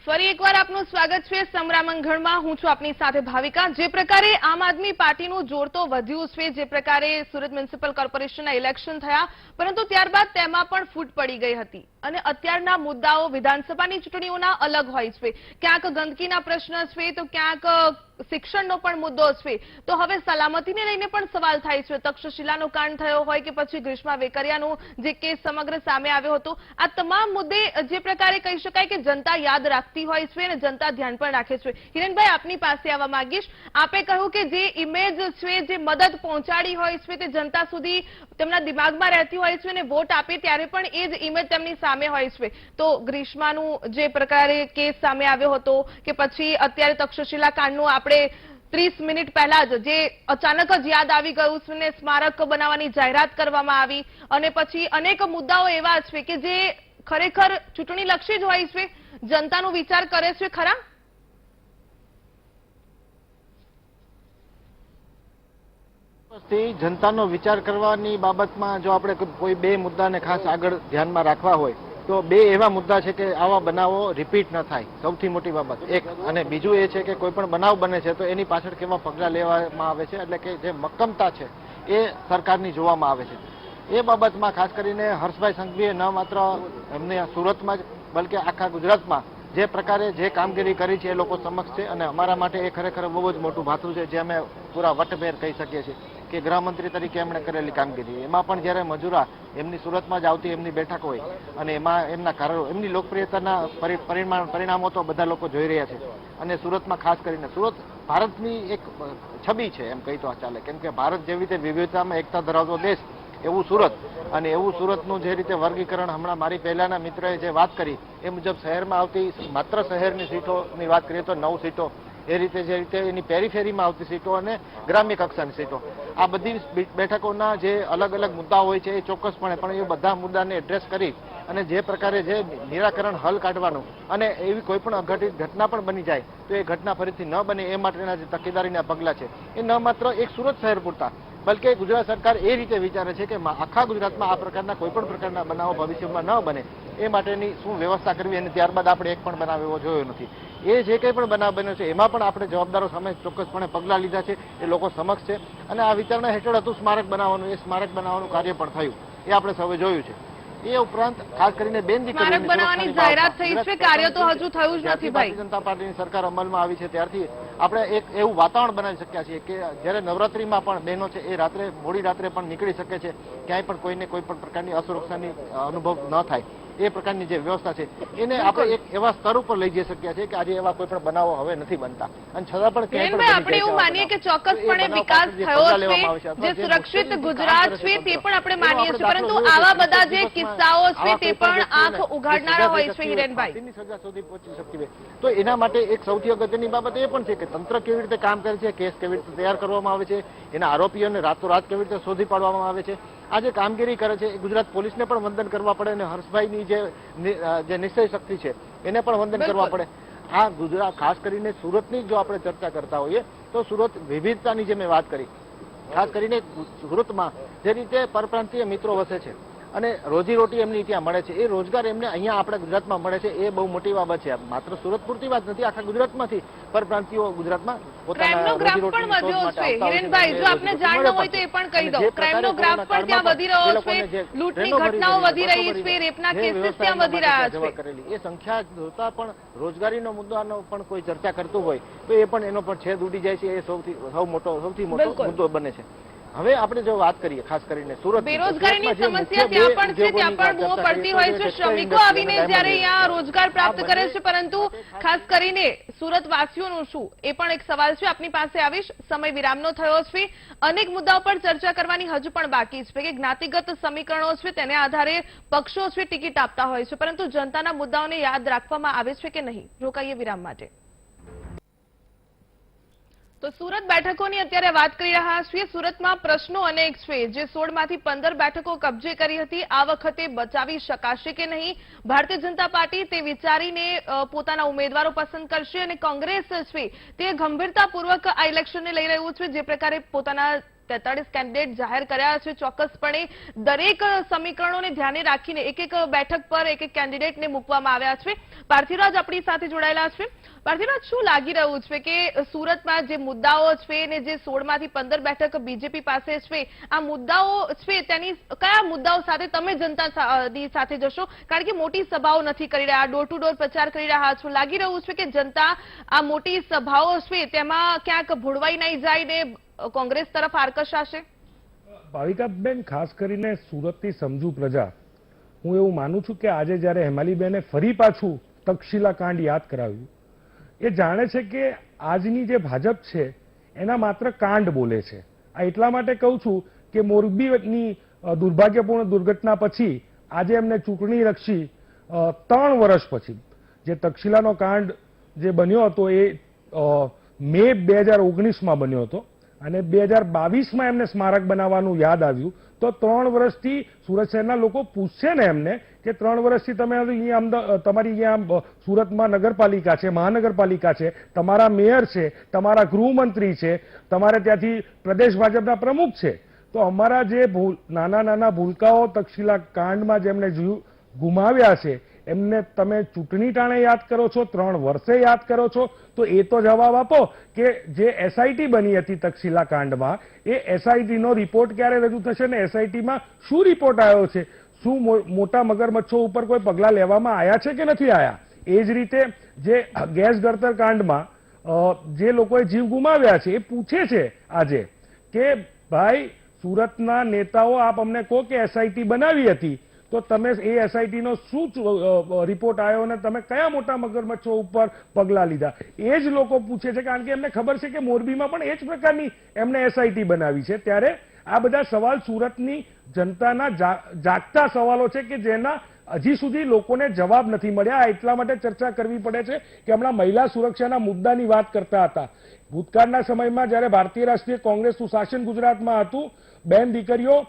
ફરી એકવાર આપનું સ્વાગત છે સમરામંગળમાં. હું છું આપની સાથે ભાવિકા. જે પ્રકારે આમ આદમી પાર્ટીનું જોર તો વધ્યું છે, જે પ્રકારે સુરત મ્યુનિસિપલ કોર્પોરેશનના ઇલેક્શન થયા, પરંતુ ત્યારબાદ તેમાં પણ ફૂટ પડી ગઈ હતી. અને અત્યારના મુદ્દાઓ વિધાનસભાની ચૂંટણીઓના અલગ હોય છે. ક્યાંક ગંદકીના પ્રશ્ન છે તો ક્યાંક શિક્ષણનો પણ મુદ્દો છે. તો હવે સલામતીને લઈને પણ સવાલ થાય છે. તક્ષશિલાનો કાંડ થયો હોય કે પછી ગ્રીષ્મા વેકરિયાનો જે કેસ સમગ્ર સામે આવ્યો હતો, આ તમામ મુદ્દે જે પ્રકારે કહી શકાય કે જનતા યાદ રાખતી હોય છે અને જનતા ધ્યાન પણ રાખે છે. હિરેનભાઈ, આપની પાસે આવવા માંગીશ. આપે કહ્યું કે જે ઇમેજ છે, જે મદદ પહોંચાડી હોય છે તે જનતા સુધી તેમના દિમાગમાં રહેતી હોય છે અને વોટ આપે ત્યારે પણ એ જ ઇમેજ તેમની સામે હોય છે. તો ગ્રીષ્માનું જે પ્રકારે કેસ સામે આવ્યો હતો કે પછી અત્યારે તક્ષશિલા કાંડનું આપણે 30 મિનિટ પહેલા જ જે અચાનક જ યાદ આવી ગયું છે ને સ્મારક બનાવવાની જાહેરાત કરવામાં આવી, અને પછી અનેક મુદ્દાઓ એવા છે કે જે ખરેખર ચૂંટણી લક્ષી જ હોય છે. જનતાનો વિચાર કરે છે ખરા? જનતાનો વિચાર કરવાની બાબતમાં જો આપણે કોઈ બે મુદ્દાને ખાસ આગળ ધ્યાનમાં રાખવા હોય તો બે એવા મુદ્દા છે કે આવા બનાવો રિપીટ ન થાય, સૌથી મોટી બાબત એક. અને બીજું એ છે કે કોઈ પણ બનાવ બને છે તો એની પાછળ કેવા પગલાં લેવામાં આવે છે, એટલે કે જે મક્કમતા છે એ સરકારની જોવામાં આવે છે. એ બાબતમાં ખાસ કરીને હર્ષભાઈ સંઘવીએ ન માત્ર એમને સુરતમાં જ બલકે આખા ગુજરાતમાં જે પ્રકારે જે કામગીરી કરી છે એ લોકો સમક્ષ છે. અને અમારા માટે એ ખરેખર બહુ જ મોટું ભાથું છે, જે અમે પૂરા વટભેર કહી શકીએ છીએ કે ગૃહમંત્રી તરીકે એમણે કરેલી કામગીરી. એમાં પણ જ્યારે મજૂરા એમની સુરતમાં જ આવતી એમની બેઠક હોય અને એમાં એમના કારણો, એમની લોકપ્રિયતાના પરિણામો તો બધા લોકો જોઈ રહ્યા છે. અને સુરતમાં ખાસ કરીને સુરત ભારતની એક છબી છે એમ કહી તો ચાલે, કેમ કે ભારત જેવી રીતે વિવિધતામાં એકતા ધરાવતો દેશ એવું સુરત, અને એવું સુરતનું જે રીતે વર્ગીકરણ હમણાં મારી પહેલાના મિત્રએ જે વાત કરી એ મુજબ શહેરમાં આવતી માત્ર શહેરની સીટોની વાત કરીએ તો 9 સીટો, એ રીતે જે રીતે એની પેરીફેરીમાં આવતી સીટો અને ગ્રામ્ય કક્ષાની સીટો, આ બધી બેઠકોના જે અલગ અલગ મુદ્દા હોય છે એ ચોક્કસપણે પણ એ બધા મુદ્દાને એડ્રેસ કરી અને જે પ્રકારે જે નિરાકરણ હલ કાઢવાનું, અને એવી કોઈ પણ અઘટિત ઘટના પણ બની જાય તો એ ઘટના ફરીથી ન બને એ માટેના જે તકેદારીના પગલાં છે એ ન માત્ર એક સુરત શહેર પૂરતા બલકે ગુજરાત સરકાર એ રીતે વિચારે છે કે આખા ગુજરાતમાં આ પ્રકારના કોઈ પણ પ્રકારના બનાવો ભવિષ્યમાં ન બને એ માટેની શું વ્યવસ્થા કરવી. અને ત્યારબાદ આપણે એક પણ બનાવ એવો જોયો નથી. એ જે કંઈ પણ બનાવ બન્યો છે એમાં પણ આપણે જવાબદારો સામે ચોક્કસપણે પગલાં લીધા છે, એ લોકો સમક્ષ છે. અને આ વિચારણા હેઠળ હતું સ્મારક બનાવવાનું, એ સ્મારક બનાવવાનું કાર્ય પણ થયું, એ આપણે સૌએ જોયું છે. એ ઉપરાંત ખાસ કરીને બેન સ્મારક બનાવવાની જાહેરાત થઈ છે, કાર્ય તો હજુ થયું જ નથી. ભાઈ, ભારતીય જનતા પાર્ટીની સરકાર અમલમાં આવી છે ત્યારથી આપણે એક એવું વાતાવરણ બનાવી શક્યા છીએ કે જ્યારે નવરાત્રીમાં પણ બહેનો છે એ રાત્રે મોડી રાત્રે પણ નીકળી શકે છે, ક્યાંય પણ કોઈને કોઈ પણ પ્રકારની અસુરક્ષાની અનુભવ ન થાય એ પ્રકારની જે વ્યવસ્થા છે એને આપણે એક એવા સ્તર ઉપર લઈ જઈ શક્યા છે કે આજે એવા કોઈ પણ બનાવો હવે નથી બનતા. અને છતાં પણ ક્યાંય પણ હિરેનભાઈ, બની આપણે જાય એવું છે માનીએ આવા કે બનાવો. ચોક્કસપણે એ બનાવ વિકાસ પાછળ જે થયો પગલાં લેવામાં આવે છે, અથવા જે સુરક્ષિત મુશ્કેલીથી ગુજરાત કામ કરે છે તે તંત્ર, પણ આપણે એનો માનીએ આપણે છીએ, પરંતુ દાખલો આવા જોયો છે બધા જે દિવસમાં કિસ્સાઓ છે આવા તે કોઈ પણ પણ આંખ વ્યક્તિઓને ઉઘાડનારા હોય છે. સજા થઈ હિરેનભાઈ, શકતી હોય, સજા સુધી પહોંચી શકતી હોય. તો એના માટે એક સૌથી અગત્યની બાબત એ પણ છે કે તંત્ર કેવી રીતે કામ કરે છે, કેસ કેવી રીતે તૈયાર કરવામાં આવે છે, એના આરોપીઓને રાતોરાત કેવી રીતે શોધી પાડવામાં આવે છે. આ જે કામગીરી કરે છે એ ગુજરાત પોલીસને પણ વંદન કરવા પડે અને હર્ષભાઈની જે નિશ્ચય શક્તિ છે એને પણ વંદન કરવા પડે. આ ગુજરાત, ખાસ કરીને સુરતની જો આપણે ચર્ચા કરતા હોઈએ તો સુરત વિવિધતાની જે મેં વાત કરી, ખાસ કરીને સુરતમાં જે રીતે પરપ્રાંતીય મિત્રો વસે છે અને રોજીરોટી એમની ત્યાં મળે છે, એ રોજગાર એમને અહીંયા આપણા ગુજરાતમાં મળે છે, એ બહુ મોટી બાબત છે. માત્ર સુરત પૂરતી વાત નથી, આખા ગુજરાતમાંથી પરપ્રાંતીયો ગુજરાતમાં ક્રાઇમનો ગ્રાફ પણ વધ્યો છે. હિરેનભાઈ, જો આપને જાણવું હોય તો એ પણ કહી દઉં, ક્રાઇમનો ગ્રાફ પણ ત્યાં વધી રહ્યો છે, લૂંટની ઘટનાઓ વધી રહી છે, રેપના કેસીસ ત્યાં વધી રહ્યા છે. એ સંખ્યા જોતા પણ રોજગારીનો મુદ્દાનો પણ કોઈ ચર્ચા કરતું હોય તો એ પણ એનો પણ છેદ ઉડી જાય છે. એ સૌથી મોટો મુદ્દો બને છે. હવે આપણે જો વાત કરીએ ખાસ કરીને સુરત, બેરોજગારીની સમસ્યા ત્યાં પણ છે, ત્યાં પણ બૂમો પડતી હોય છે. શ્રમિકો આવીને જ્યારે અહીંયા રોજગાર પ્રાપ્ત કરે છે, પરંતુ ખાસ કરીને સુરત વાસીઓનું શું, એ પણ એક સવાલ છે. આપની પાસે આવીશ, સમય વિરામનો થયો છે. અનેક મુદ્દાઓ પર ચર્ચા કરવાની હજુ પણ બાકી છે કે જ્ઞાતિગત સમીકરણો છે તેને આધારે પક્ષો છે ટિકિટ આપતા હોય છે, પરંતુ જનતાના મુદ્દાઓને યાદ રાખવામાં આવે છે કે નહીં? રોકાઈએ વિરામ માટે. તો સુરત બેઠકોની અત્યારે વાત કરી રહ્યા છીએ. સુરતમાં પ્રશ્નો અનેક છે. જે 16 માંથી 15 બેઠકો કબજે કરી હતી, આ વખતે બચાવી શકાશે કે નહીં? ભારતીય જનતા પાર્ટી તે વિચારીને પોતાના ઉમેદવારો પસંદ કરશે અને કોંગ્રેસ છે તે ગંભીરતાપૂર્વક આ ઇલેક્શનને લઈ રહ્યું છે. જે પ્રકારે પોતાના 43 કેન્ડિડેટ જાહેર કર્યા છે, ચોક્કસપણે દરેક સમીકરણોને ધ્યાને રાખીને એક એક બેઠક પર એક એક કેન્ડિડેટને મૂકવામાં આવ્યા છે. પાર્થિવરાજ આપણી સાથે જોડાયેલા છે. પાર્થિવરાજ, શું લાગી રહ્યું છે કે સુરતમાં જે મુદ્દાઓ છે ને જે 16 માંથી 15 બેઠક બીજેપી પાસે છે, આ મુદ્દાઓ છે તેની કયા મુદ્દાઓ સાથે તમે જનતાની સાથે જશો? કારણ કે મોટી સભાઓ નથી કરી રહ્યા, ડોર ટુ ડોર પ્રચાર કરી રહ્યા છો. લાગી રહ્યું છે કે જનતા આ મોટી સભાઓ છે તેમાં ક્યાંક ભોળવાઈ નહીં જાય ને કોંગ્રેસ તરફ આકર્ષાશે? ભાવિકાબેન, ખાસ કરીને સુરતની સમજુ પ્રજા, હું એવું માનું છું કે આજે જ્યારે હેમાલીબેને ફરી પાછું તક્ષશિલા કાંડ યાદ કરાવ્યું, એ જાણે છે કે આજની જે ભાજપ છે એના માત્ર કાંડ બોલે છે. આ એટલા માટે કહું છું કે મોરબીની દુર્ભાગ્યપૂર્ણ દુર્ઘટના પછી આજે એમને ચૂંટણી લક્ષી 3 વર્ષ પછી જે તક્ષશિલાનો કાંડ જે બન્યો હતો એ મે 2019માં બન્યો હતો અને 2022માં એમને સ્મારક બનાવવાનું યાદ આવ્યું. તો 3 વર્ષથી સુરત શહેરના લોકો પૂછશે ને એમને કે 3 વર્ષથી તમે અહીંયા તમારી અહીંયા સુરતમાં નગરપાલિકા છે, મહાનગરપાલિકા છે, તમારા મેયર છે, તમારા ગૃહમંત્રી છે, તમારે ત્યાંથી પ્રદેશ ભાજપના પ્રમુખ છે, તો અમારા જે નાના નાના ભૂલકાઓ તક્ષશિલા કાંડમાં જેમને જીવ ગુમાવ્યા છે એમને તમે ચૂંટણી ટાણે યાદ કરો છો, 3 વર્ષે યાદ કરો છો? તો એ તો જવાબ આપો કે જે એસઆઈટી બની હતી તક્ષશિલા કાંડમાં, એ એસઆઈટીનો રિપોર્ટ ક્યારે રજૂ થશે ને એસઆઈટીમાં શું રિપોર્ટ આવ્યો છે? શું મોટા મગરમચ્છો ઉપર કોઈ પગલાં લેવામાં આવ્યા છે કે નથી આવ્યા? એ જ રીતે જે ગેસ ગળતર કાંડમાં જે લોકોએ જીવ ગુમાવ્યા છે એ પૂછે છે આજે કે ભાઈ સુરતના નેતાઓ આપ અમને કહો કે એસઆઈટી બનાવી હતી, તો તમે એ એસઆઈટીનો શું રિપોર્ટ આવ્યો અને તમે કયા મોટા મગરમચ્છો ઉપર પગલાં લીધા? એ જ લોકો પૂછે છે, કારણ કે એમને ખબર છે કે મોરબીમાં પણ એ જ પ્રકારની એમને એસઆઈટી બનાવી છે. ત્યારે આ બધા સવાલ સુરતની જનતાના જાગતા સવાલો છે કે જેના હજી સુધી લોકોને જવાબ નથી મળ્યા. એટલા માટે ચર્ચા કરવી પડે છે કે હમણાં મહિલા સુરક્ષાના મુદ્દાની વાત કરતા હતા. ભૂતકાળના સમયમાં જ્યારે ભારતીય રાષ્ટ્રીય કોંગ્રેસનું શાસન ગુજરાતમાં હતું, બેન દીકરીઓ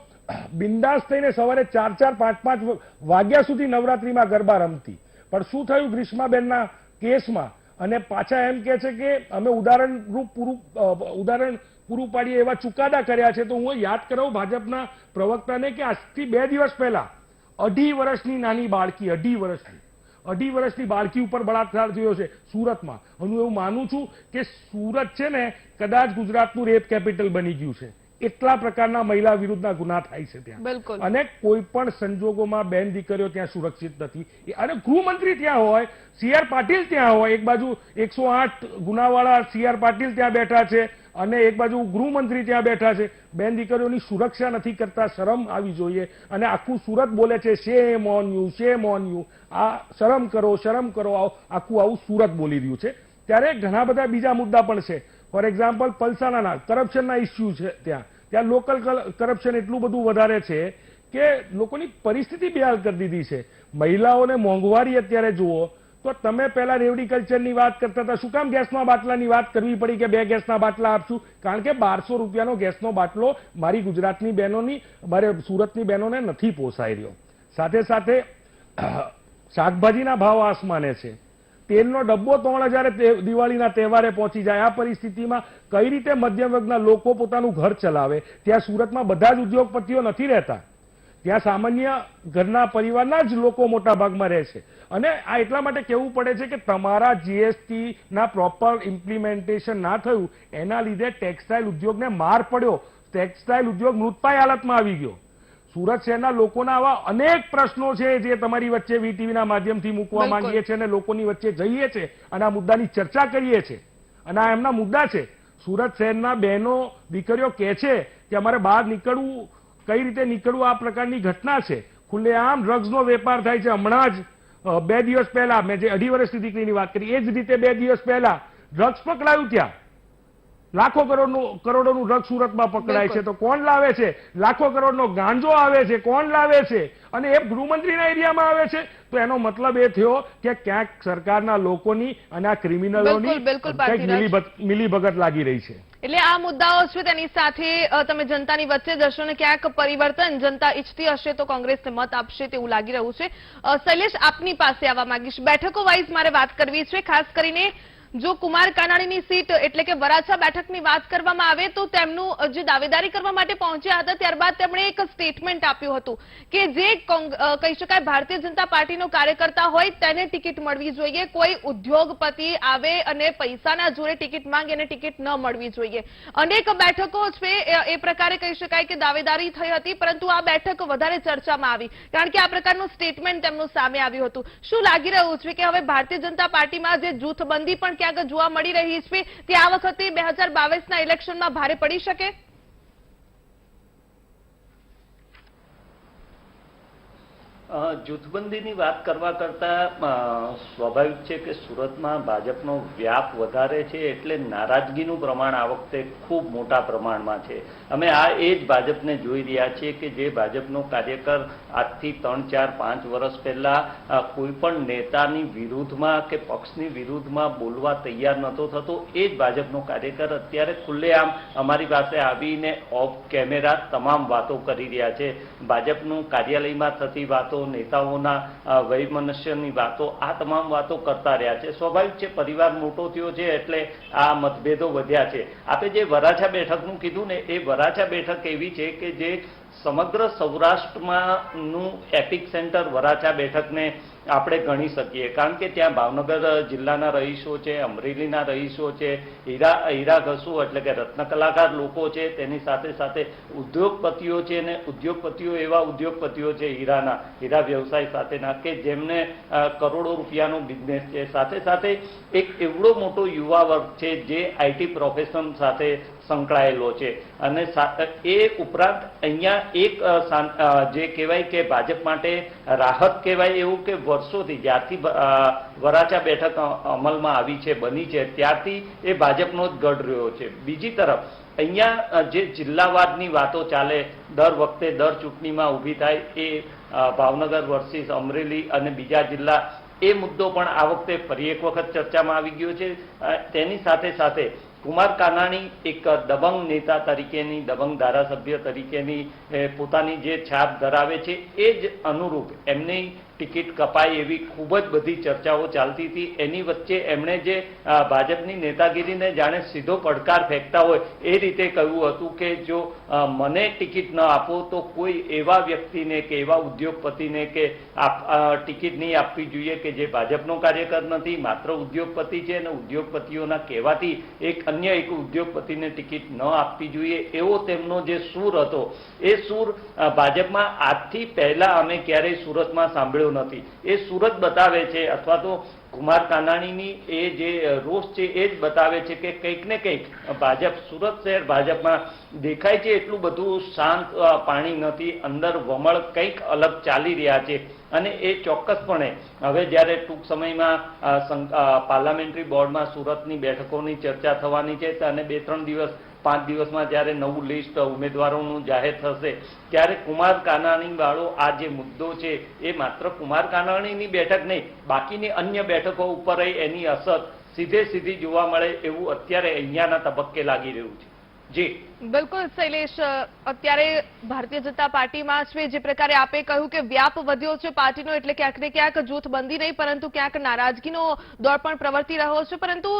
બિંદાસ થઈને સવારે 4-4, 5-5 વાગ્યા સુધી નવરાત્રીમાં ગરબા રમતી. પણ શું થયું ગ્રીષ્માબેનના કેસમાં? અને પાછા એમ કહે છે કે અમે ઉદાહરણ પૂરું પાડીએ એવા ચુકાદા કર્યા છે. તો હું યાદ કરાવું ભાજપના પ્રવક્તાને કે આજથી 2 દિવસ પહેલા 2.5 વર્ષની નાની બાળકી, 2.5 વર્ષની બાળકી ઉપર બળાત્કાર થયો છે સુરતમાં. હું એવું માનું છું કે સુરત છે ને કદાચ ગુજરાતનું રેપ કેપિટલ બની ગયું છે. એટલા પ્રકારના મહિલા વિરુદ્ધના ગુના થાય છે ત્યાં. અને કોઈ પણ સંજોગોમાં બેન દીકરીઓ ત્યાં સુરક્ષિત નથી. અને ગૃહમંત્રી ત્યાં હોય, CR પાટીલ ત્યાં હોય, એક બાજુ 108 ગુનાવાળા CR પાટીલ ત્યાં બેઠા છે અને એક બાજુ ગૃહમંત્રી ત્યાં બેઠા છે. બેન દીકરીઓની સુરક્ષા નથી કરતા. શરમ આવી જોઈએ. અને આખું સુરત બોલે છે શેમ ઓન યુ, શેમ ઓન યુ. આ શરમ કરો, શરમ કરો, આખું આવું સુરત બોલી રહ્યું છે. ત્યારે ઘણા બધા બીજા મુદ્દા પણ છે. ફોર એક્ઝામ્પલ પલસાણાના કરપ્શનના ઇસ્યુ છે. ત્યાં લોકલ કરપ્શન એટલું બધું વધારે છે કે લોકોની પરિસ્થિતિ બેહાલ કરી દીધી છે. મહિલાઓને મોંઘવારી અત્યારે જુઓ તો તમે પહેલા રેવડી કલ્ચરની વાત કરતા હતા, શું કામ ગેસના બાટલાની વાત કરવી પડી કે 2 ગેસના બાટલા આપશું? કારણ કે 1200 રૂપિયાનો ગેસનો બાટલો મારી ગુજરાતની બહેનોની, મારે સુરતની બહેનોને નથી પોસાઈ રહ્યો. સાથે સાથે શાકભાજીના ભાવ આસમાને છે. તેલનો ડબ્બો 3000 દિવાળીના તહેવારે પહોંચી જાય. આ પરિસ્થિતિમાં કઈ રીતે મધ્યમ વર્ગના લોકો પોતાનું ઘર ચલાવે? ત્યાં સુરતમાં બધા જ ઉદ્યોગપતિઓ નથી રહેતા, ત્યાં સામાન્ય ઘરના પરિવારના જ લોકો મોટા ભાગમાં રહે છે. અને આ એટલા માટે કહેવું પડે છે કે તમારા જીએસટી ના પ્રોપર ઇમ્પ્લિમેન્ટેશન ના થયું, એના લીધે ટેક્સટાઇલ ઉદ્યોગને માર પડ્યો. ટેક્સટાઇલ ઉદ્યોગ મૃતપાય હાલતમાં આવી ગયો. સુરત શહેરના લોકોના આવા અનેક પ્રશ્નો છે જે તમારી વચ્ચે વીટીવીના માધ્યમથી મૂકવા માંગીએ છીએ અને લોકોની વચ્ચે જઈએ છીએ અને આ મુદ્દાની ચર્ચા કરીએ છીએ. અને આ એમના મુદ્દા છે. સુરત શહેરના બહેનો દીકરીઓ કહે છે કે અમારે બહાર નીકળવું, કઈ રીતે નીકળવું, આ પ્રકારની ઘટના છે. ખુલ્લેઆમ ડ્રગ્સનો વેપાર થાય છે. હમણાં જ 2 દિવસ પહેલા મેં જે 2.5 વર્ષની દીકરીની વાત કરી, એ જ રીતે 2 દિવસ પહેલા ડ્રગ્સ પકડાયું. ત્યાં લાખો કરોડોનું ડ્રગ સુરતમાં પકડાય છે. તો કોણ લાવે છે? લાખો કરોડનો ગાંજો આવે છે, કોણ લાવે છે? અને એ ગૃહમંત્રીના એરિયામાં આવે છે. તો એનો મતલબ એ થયો કે ક્યાંક સરકારના લોકોની અને આ ક્રિમિનલોની મિલીભગત લાગી રહી છે. એટલે આ મુદ્દાઓ છે તેની સાથે તમે જનતાની વચ્ચે જશો અને ક્યાંક પરિવર્તન જનતા ઈચ્છતી હશે તો કોંગ્રેસને મત આપશે તેવું લાગી રહ્યું છે. શૈલેષ, આપની પાસે આવવા માંગીશ. બેઠકો વાઇઝ મારે વાત કરવી છે. ખાસ કરીને જો કુમાર કાનાણીની સીટ એટલે કે વરાછા બેઠકની વાત કરવામાં આવે તો તેમનું જે દાવેદારી કરવા માટે પહોંચ્યા હતા ત્યારબાદ તેમણે એક સ્ટેટમેન્ટ આપ્યું હતું કે જે કહી શકાય ભારતીય જનતા પાર્ટીનો કાર્યકર્તા હોય તેને ટિકિટ મળવી જોઈએ, કોઈ ઉદ્યોગપતિ આવે અને પૈસાના જોરે ટિકિટ માંગે અને ટિકિટ ન મળવી જોઈએ. અનેક બેઠકો છે એ પ્રકારે કહી શકાય કે દાવેદારી થઈ હતી, પરંતુ આ બેઠક વધારે ચર્ચામાં આવી કારણ કે આ પ્રકારનું સ્ટેટમેન્ટ તેમનું સામે આવ્યું હતું. શું લાગી રહ્યું છે કે હવે ભારતીય જનતા પાર્ટીમાં જે જૂથબંધી પણ ક્યાંક જોવા મળી રહી છે તે આ વખતે 2022ના ઇલેક્શનમાં ભારે પડી શકે? જૂથબંધીની વાત કરવા કરતા સ્વાભાવિક છે કે સુરતમાં ભાજપનો વ્યાપ વધારે છે એટલે નારાજગીનું પ્રમાણ આ વખતે ખૂબ મોટા પ્રમાણમાં છે. અમે એ જ ભાજપને જોઈ રહ્યા છીએ કે જે ભાજપનો કાર્યકર આજથી 3, 4, 5 વર્ષ પહેલા કોઈ પણ નેતાની વિરુદ્ધમાં કે પક્ષની વિરુદ્ધમાં બોલવા તૈયાર નહોતો થતો, એ જ ભાજપનો કાર્યકર અત્યારે ખુલ્લેઆમ અમારી પાસે આવીને ઓફ કેમેરા તમામ વાતો કરી રહ્યા છે. ભાજપનું કાર્યાલયમાં થતી વાતો, નેતાઓના વૈમનસ્યની વાતો, આ તમામ વાતો કરતા રહ્યા છે. સ્વાભાવિક છે, પરિવાર મોટો થયો છે એટલે આ મતભેદો વધ્યા છે. આપણે જે વરાછા બેઠકનું કીધું ને, એ વરાછા બેઠક એવી છે કે જે સમગ્ર સૌરાષ્ટ્રમાંનું એપિક સેન્ટર વરાછા બેઠકને આપણે ગણી શકીએ. કારણ કે ત્યાં ભાવનગર જિલ્લાના રહીશો છે, અમરેલીના રહીશો છે, હીરા ઘસુ એટલે કે રત્ન કલાકાર લોકો છે, તેની સાથે સાથે ઉદ્યોગપતિઓ છે. અને ઉદ્યોગપતિઓ એવા ઉદ્યોગપતિઓ છે હીરા વ્યવસાય સાથેના કે જેમને કરોડો રૂપિયાનો બિઝનેસ છે. સાથે સાથે એક એવડો મોટો યુવા વર્ગ છે જે આઈટી પ્રોફેશન સાથે સંકળાયેલો છે. અને એ ઉપરાંત અહીંયા એક જે કહેવાય કે ભાજપ માટે રાહત કહેવાય એવું કે વર્ષોથી જ્યારથી વરાછા બેઠક અમલમાં આવી છે, બની છે, ત્યારથી એ ભાજપનો જ ગઢ રહ્યો છે. બીજી તરફ અહીંયા જે જિલ્લાવાદની વાતો ચાલે દર વખતે, દર ચૂંટણીમાં ઊભી થાય, એ ભાવનગર વર્સિસ અમરેલી અને બીજા જિલ્લા, એ મુદ્દો પણ આ વખતે ફરી એક વખત ચર્ચામાં આવી ગયો છે. તેની સાથે સાથે કુમાર કાનાણી એક દબંગ નેતા તરીકેની, દબંગ ધારાસભ્ય તરીકેની પોતાની જે છાપ ધરાવે છે, એ જ અનુરૂપ એમની ટિકિટ કપાય એવી ખૂબ જ બધી ચર્ચાઓ ચાલતી હતી. એની વચ્ચે એમણે જે ભાજપની નેતાગીરીને જાણે સીધો પડકાર ફેંકતા હોય એ રીતે કહ્યું હતું કે જો મને ટિકિટ ન આપો તો કોઈ એવા વ્યક્તિને કે એવા ઉદ્યોગપતિને કે ટિકિટ નહીં આપવી જોઈએ કે જે ભાજપનો કાર્યકર નથી, માત્ર ઉદ્યોગપતિ છે, અને ઉદ્યોગપતિઓના કહેવાથી અન્ય એક ઉદ્યોગપતિને ટિકિટ ન આપવી જોઈએ, એવો તેમનો જે સૂર હતો, એ સૂર ભાજપમાં આજથી પહેલા અમે ક્યારેય સુરતમાં સાંભળ્યો મળ્યો નથી. એ સુરત બતાવે છે, અથવા તો કુમાર કાનાણીની એ જે રોષ છે એ જ બતાવે છે કે કંઈક ને કંઈક ભાજપ, સુરત શહેર ભાજપમાં દેખાય છે એટલું બધું શાંત પાણી નથી, અંદર વમળ કંઈક અલગ ચાલી રહ્યા છે. અને એ ચોક્કસપણે હવે જ્યારે ટૂંક સમયમાં પાર્લામેન્ટરી બોર્ડમાં સુરતની બેઠકોની ચર્ચા થવાની છે અને 2-3 દિવસ 5 દિવસમાં જ્યારે નવું લિસ્ટ ઉમેદવારોનું જાહેર થશે ત્યારે કુમાર કાનાણી વાળો આ જે મુદ્દો છે એ માત્ર કુમાર કાનાણીની બેઠક નહીં, બાકીની અન્ય બેઠકો ઉપર એની અસર સીધી જોવા મળે એવું અત્યારે અહીંયાના તબક્કે લાગી રહ્યું છે. જી બિલકુલ શૈલેષ, અત્યારે ભારતીય જનતા પાર્ટીમાં છે જે પ્રકારે આપે કહ્યું કે વ્યાપ વધ્યો છે પાર્ટીનો, એટલે ક્યાંક ને ક્યાંક જૂથબંધી નહીં પરંતુ ક્યાંક નારાજગીનો દોર પણ પ્રવર્તી રહ્યો છે. પરંતુ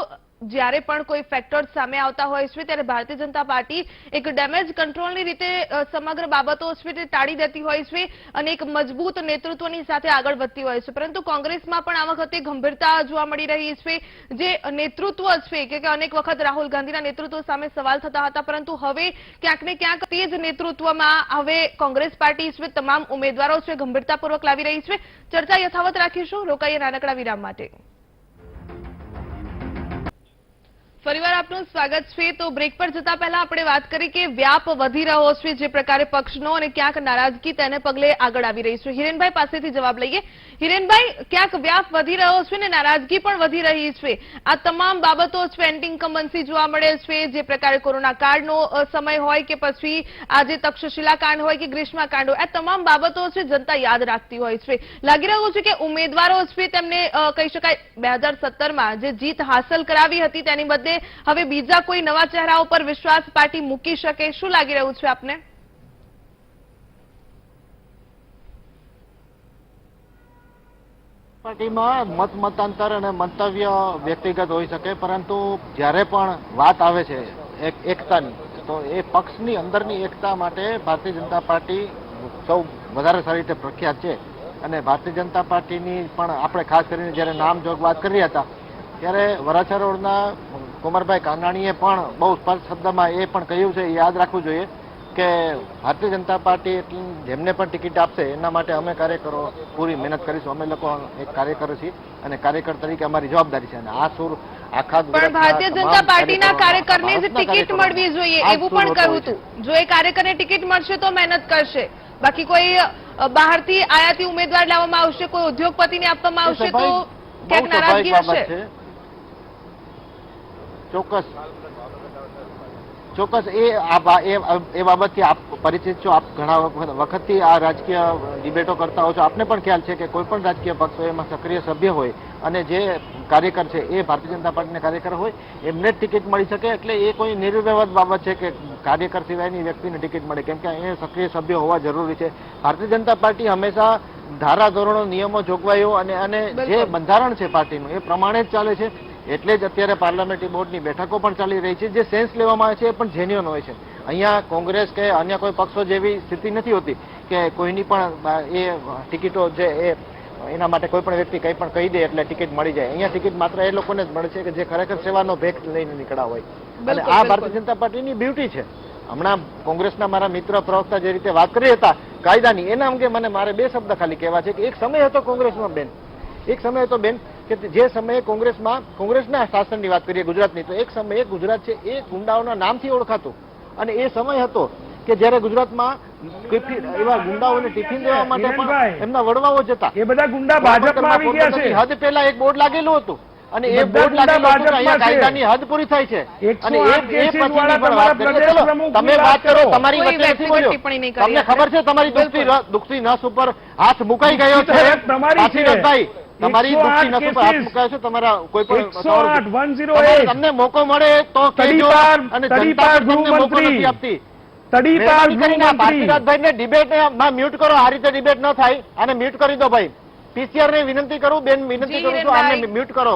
જ્યારે પણ કોઈ ફેક્ટર્સ સામે આવતા હોય છે ત્યારે ભારતીય જનતા પાર્ટી એક ડેમેજ કંટ્રોલની રીતે સમગ્ર બાબતો છે તે ટાળી દેતી હોય છે અને એક મજબૂત નેતૃત્વની સાથે આગળ વધતી હોય છે. પરંતુ કોંગ્રેસમાં પણ આ વખતે ગંભીરતા જોવા મળી રહી છે. જે નેતૃત્વ છે કે અનેક વખત રાહુલ ગાંધીના નેતૃત્વ સામે સવાલ થતા હતા, પરંતુ હવે ક્યાંક ને ક્યાંક તે જ નેતૃત્વમાં હવે કોંગ્રેસ પાર્ટી છે તમામ ઉમેદવારો છે ગંભીરતાપૂર્વક લાવી રહી છે. ચર્ચા યથાવત રાખીશું, રોકાઈએ નાનકડા વિરામ માટે. ફરીવાર આપનું સ્વાગત છે. તો બ્રેક પર જતા પહેલા આપણે વાત કરી કે વ્યાપ વધી રહ્યો છે જે પ્રકારે પક્ષનો અને ક્યાંક નારાજગી તેને પગલે આગળ આવી રહી છે. હિરેનભાઈ પાસેથી જવાબ લઈએ. હિરેનભાઈ, ક્યાંક વ્યાપ વધી રહ્યો છે અને નારાજગી પણ વધી રહી છે. આ તમામ બાબતો છે, એન્ટી ઇન્કમ્બન્સી જોવા મળે છે, જે પ્રકારે કોરોના કાળનો સમય હોય કે પછી આજે તક્ષશિલા કાંડ હોય કે ગ્રીષ્મા કાંડ હોય, આ તમામ બાબતો છે જનતા યાદ રાખતી હોય છે. લાગી રહ્યું છે કે ઉમેદવારો છે તેમને કહી શકાય 2017માં જે જીત હાંસલ કરાવી હતી તેની બદલે હવે બીજા કોઈ નવા ચહેરાઓ પર વિશ્વાસ પાર્ટી મૂકી શકે, શું લાગી રહ્યું છે આપને? પાર્ટીમાં મતાંતર અને મંતવ્ય વ્યક્તિગત હોઈ શકે, પરંતુ જ્યારે પણ વાત આવે છે એકતાની, તો એ પક્ષની અંદરની એકતા માટે ભારતીય જનતા પાર્ટી સૌ વધારે સારી રીતે પ્રખ્યાત છે. અને ભારતીય જનતા પાર્ટીની પણ આપણે ખાસ કરીને જ્યારે નામજોગ વાત કરી રહ્યા હતા ત્યારે વરાછા રોડના કુમારભાઈ કાનાણીએ પણ બહુ સ્પષ્ટ શબ્દમાં એ પણ કહ્યું છે, યાદ રાખવું જોઈએ કે ભારતીય જનતા પાર્ટી જેમને પણ ટિકિટ આપશે એના માટે અમે કાર્યકરો પૂરી મહેનત કરીશું. અમે લોકો એક કાર્યકર છીએ અને કાર્યકર તરીકે અમારી જવાબદારી છે. અને આ સુર આખા પણ ભારતીય જનતા પાર્ટીના કાર્યકરને જ ટિકિટ મળવી જોઈએ એવું પણ કહ્યું હતું. જો એ કાર્યકરને ટિકિટ મળશે તો મહેનત કરશે, બાકી કોઈ બહારથી આયાતી ઉમેદવાર લાવવામાં આવશે, કોઈ ઉદ્યોગપતિને આપવામાં આવશે તો ક્યાંક નારાજગી હશે. ચોક્કસ એ બાબતથી આપ પરિચિત છો. આપ ઘણા વખતથી આ રાજકીય ડિબેટો કરતા હો છો. આપને પણ ખ્યાલ છે કે કોઈ પણ રાજકીય પક્ષ હોય એમાં સક્રિય સભ્ય હોય અને જે કાર્યકર છે એ ભારતીય જનતા પાર્ટીના કાર્યકર હોય એમને જ ટિકિટ મળી શકે. એટલે એ કોઈ નિર્વિવાદ બાબત છે કે કાર્યકર સિવાયની વ્યક્તિને ટિકિટ મળે, કેમ કે એ સક્રિય સભ્ય હોવા જરૂરી છે. ભારતીય જનતા પાર્ટી હંમેશા ધારા ધોરણો, નિયમો, જોગવાઈઓ અને જે બંધારણ છે પાર્ટીનું એ પ્રમાણે જ ચાલે છે. એટલે જ અત્યારે પાર્લામેન્ટરી બોર્ડની બેઠકો પણ ચાલી રહી છે. જે સેન્સ લેવામાં આવે છે એ પણ જેન્યુઅન હોય છે. અહીંયા કોંગ્રેસ કે અન્ય કોઈ પક્ષો જેવી સ્થિતિ નથી હોતી કે કોઈની પણ એ ટિકિટો જે એના માટે કોઈ પણ વ્યક્તિ કંઈ પણ કહી દે એટલે ટિકિટ મળી જાય. અહીંયા ટિકિટ માત્ર એ લોકોને જ મળે છે કે જે ખરેખર સેવાનો ભેખ લઈને નીકળ્યા હોય. અને આ ભારતીય જનતા પાર્ટીની બ્યુટી છે. હમણાં કોંગ્રેસના મારા મિત્ર પ્રવક્તા જે રીતે વાત કરી હતા કાયદાની, એના અંગે મારે 2 શબ્દ ખાલી કહેવા છે કે એક સમય હતો કોંગ્રેસમાં બેન, એક સમય હતો બેન કે જે સમયે કોંગ્રેસના શાસનની વાત કરીએ ગુજરાતની, તો એક સમયે ગુજરાત છે એ ગુંડાઓના નામથી ઓળખાતું. અને એ સમય હતો કે જ્યારે ગુજરાતમાં એવા ગુંડાઓને ટિફિન દેવા માટે પણ એમના વડવાઓ જતા. એ બધા ગુંડા ભાજપમાં આવી ગયા છે. હદ પહેલા એક બોર્ડ લાગેલું હતું અને એ બોર્ડ લાગેલું હતું અહીંયા કાયદાની હદ પૂરી થાય છે. અને એ પછીની પણ વાત કરીએ. ચલો તમે વાત કરો, તમારી વચ્ચે નથી બોલ્યો. તમને ખબર છે તમારી દુખતી નસ ઉપર હાથ મુકાઈ ગયો છે કાશીનાથભાઈ, તમારી દુખતી નસ ઉપર હાથ મુકાયો છે. તમારા કોઈ પણ તમને મોકો મળે તો કહેજો. અને જનતા તમને મોકો નથી આપતી. કાશીનાથભાઈને ડિબેટમાં મ્યુટ કરો. આ રીતે ડિબેટ ન થાય, આને મ્યુટ કરી દો ભાઈ. પીસીઆર ને વિનંતી કરું, બેન વિનંતી કરું છું, આને મ્યુટ કરો.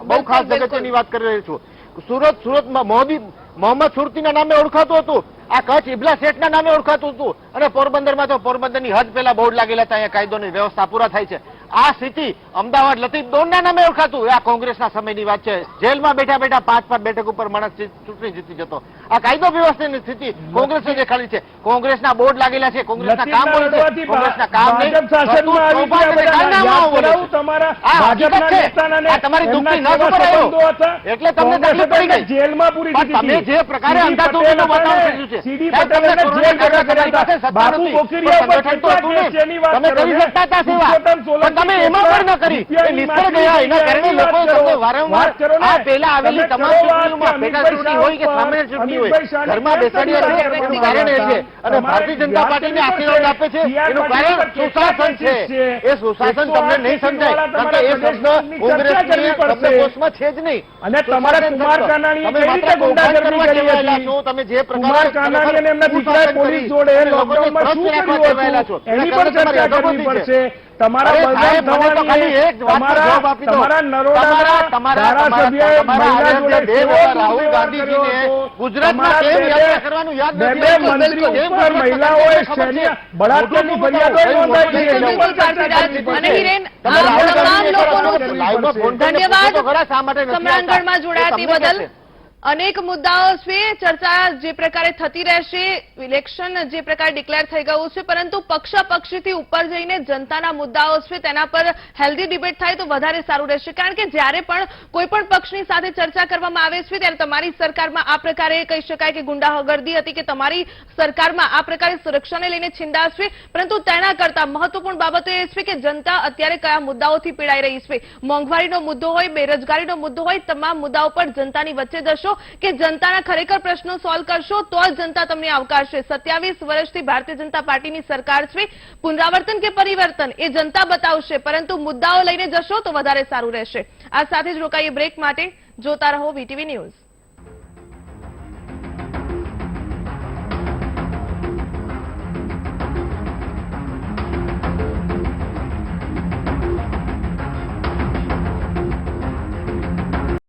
બહુ ખાસ જગતની વાત કરી રહી છું. સુરતમાં મોહમ્મદ સુરતીના નામે ઓળખાતું હતું, આ કચ્છ ઇબલા શેઠના નામે ઓળખાતું હતું, અને પોરબંદરમાં તો પોરબંદરની હદ પહેલા બોર્ડ લાગેલા હતા, અહીંયા કાયદોની વ્યવસ્થા પૂરા થાય છે. આ સ્થિતિ અમદાવાદ લતીફ દોરના નામે ઓળખાતું, આ કોંગ્રેસના સમયની વાત છે. જેલમાં બેઠા બેઠા 5 બેઠક ઉપર માણસ ચૂંટણી જીતી જતો. આ કાયદો વ્યવસ્થાની સ્થિતિ કોંગ્રેસે દેખાડી છે. કોંગ્રેસના બોર્ડ લાગેલા છે, કોંગ્રેસના કામ બોલે છે, કોંગ્રેસના કામ નહીં. ભાજપ શાસનમાં આવી ગયા બધા કારનામાઓ યાદ બોલે છે. કરાવું તમારા આ હકીકત ભાજપના છે. નેતાના આ તમારી એમના દુઃખની ન કેવા ખબર આવ્યો. સંબંધો હતા. એટલે તમને કોંગ્રેસે તકલીફ પડી તેમને ગઈ. જેલમાં પૂરી પણ દીધી તમે હતી. જે પ્રકારે સીડી અંધાધૂંધીનું પટેલ વાતાવરણ હતા, સર્જ્યું છે, સીડી સાહેબ, પટેલને તમને જેલ ભેગા તમારી કર્યા પાસે હતા. સત્તા બાપુ નથી. બોકરિયા પણ ઉપર સંગઠન તો કેટલા હતું ને. કેસની વાત તમે કરો કરી છો? શકતા હતા સેવા. પુરુષોત્તમ સોલંકી પણ તમે એમાં કેટલા પણ ન કરી. એ રૂપિયાની નિષ્ફળ માછલી ગયા. એના કારણે એની વાત લોકોએ કરો. તમને વારંવાર વાત કરો ને. આ પહેલા આવેલી તમે તમામ કરો વાત ચૂંટણીઓમાં, કે પેટા ચૂંટણી હોય કે સામાન્ય ચૂંટણી હોય, અમિતભાઈ શાહની ઘરમાં બેસાડીએ છીએ. કેમ એનું તમે કારણ એ છે. અને તમારે ભારતીય જનતા પાર્ટીને આશીર્વાદ આપે છે. એનું કારણ સુશાસન છે. એ સુશાસન તમને નહીં સમજાય. કારણ કે એ શબ્દ કોંગ્રેસની શબ્દકોશમાં છે જ નહીં. અને તમારા કુમાર કાનાણીએ કઈ રીતે ગુંડાગર્દી કરી હતી? તમે જે કુમાર કાનાણી અને એમના દીકરાએ પોલીસ જોડે લોકડાઉનમાં શું કર્યું હતું એની પણ ચર્ચા કરવી પડશે. તમારા બલરામ થવાણીએ તમારા નરોડાના ધારાસભ્યએ મહિલા જોડે રાહુલ ગાંધીજીને ગુજરાતમાં કેમ યાત્રા કરવાનું યાદ બે નથી? મંત્રી ઉપર મહિલાઓએ શહેરી બળાત્કારની ફરિયાદો નોંધાઈ છે. એની પણ ચર્ચા કરવી અને પડશે. હિરેન, તમે આ રાહુલ તમામ ગાંધીને લોકોનું લાઈવમાં ફોન કરીને ધન્યવાદ. પૂછો તો ખરા શા માટે નથી આવતા? સમ્રાંગણમાં જોડાયા તે એ તમને બદલ કહેશે. અનેક મુદ્દાઓ છે, ચર્ચા જે પ્રકારે થતી રહેશે. ઇલેક્શન જે પ્રકારે ડિક્લેર થઈ ગયું છે, પરંતુ પક્ષથી ઉપર જઈને જનતાના મુદ્દાઓ છે તેના પર હેલ્ધી ડિબેટ થાય તો વધારે સારું રહેશે. કારણ કે જ્યારે પણ કોઈ પણ પક્ષની સાથે ચર્ચા કરવામાં આવે છે ત્યારે તમારી સરકારમાં આ પ્રકારે કહી શકાય કે ગુંડાગર્દી હતી કે તમારી સરકારમાં આ પ્રકારે સુરક્ષાને લઈને છિંદાશ છે, પરંતુ તેના કરતા મહત્વપૂર્ણ બાબતો એ છે કે જનતા અત્યારે કયા મુદ્દાઓથી પીડાઈ રહી છે. મોંઘવારીનો મુદ્દો હોય, બેરોજગારીનો મુદ્દો હોય, તમામ મુદ્દાઓ પર જનતાની વચ્ચે જશો કે જનતાના ખરેખર પ્રશ્નો સોલ્વ કરશો તો જ જનતા તમને આવકારશે. 27 વર્ષથી ભારતીય જનતા પાર્ટીની સરકાર છે. પુનરાવર્તન કે પરિવર્તન એ જનતા બતાવશે, પરંતુ મુદ્દાઓ લઈને જશો તો વધારે સારું રહેશે. આ સાથે જ રોકાઈએ બ્રેક માટે. જોતા રહો વીટીવી ન્યૂઝ.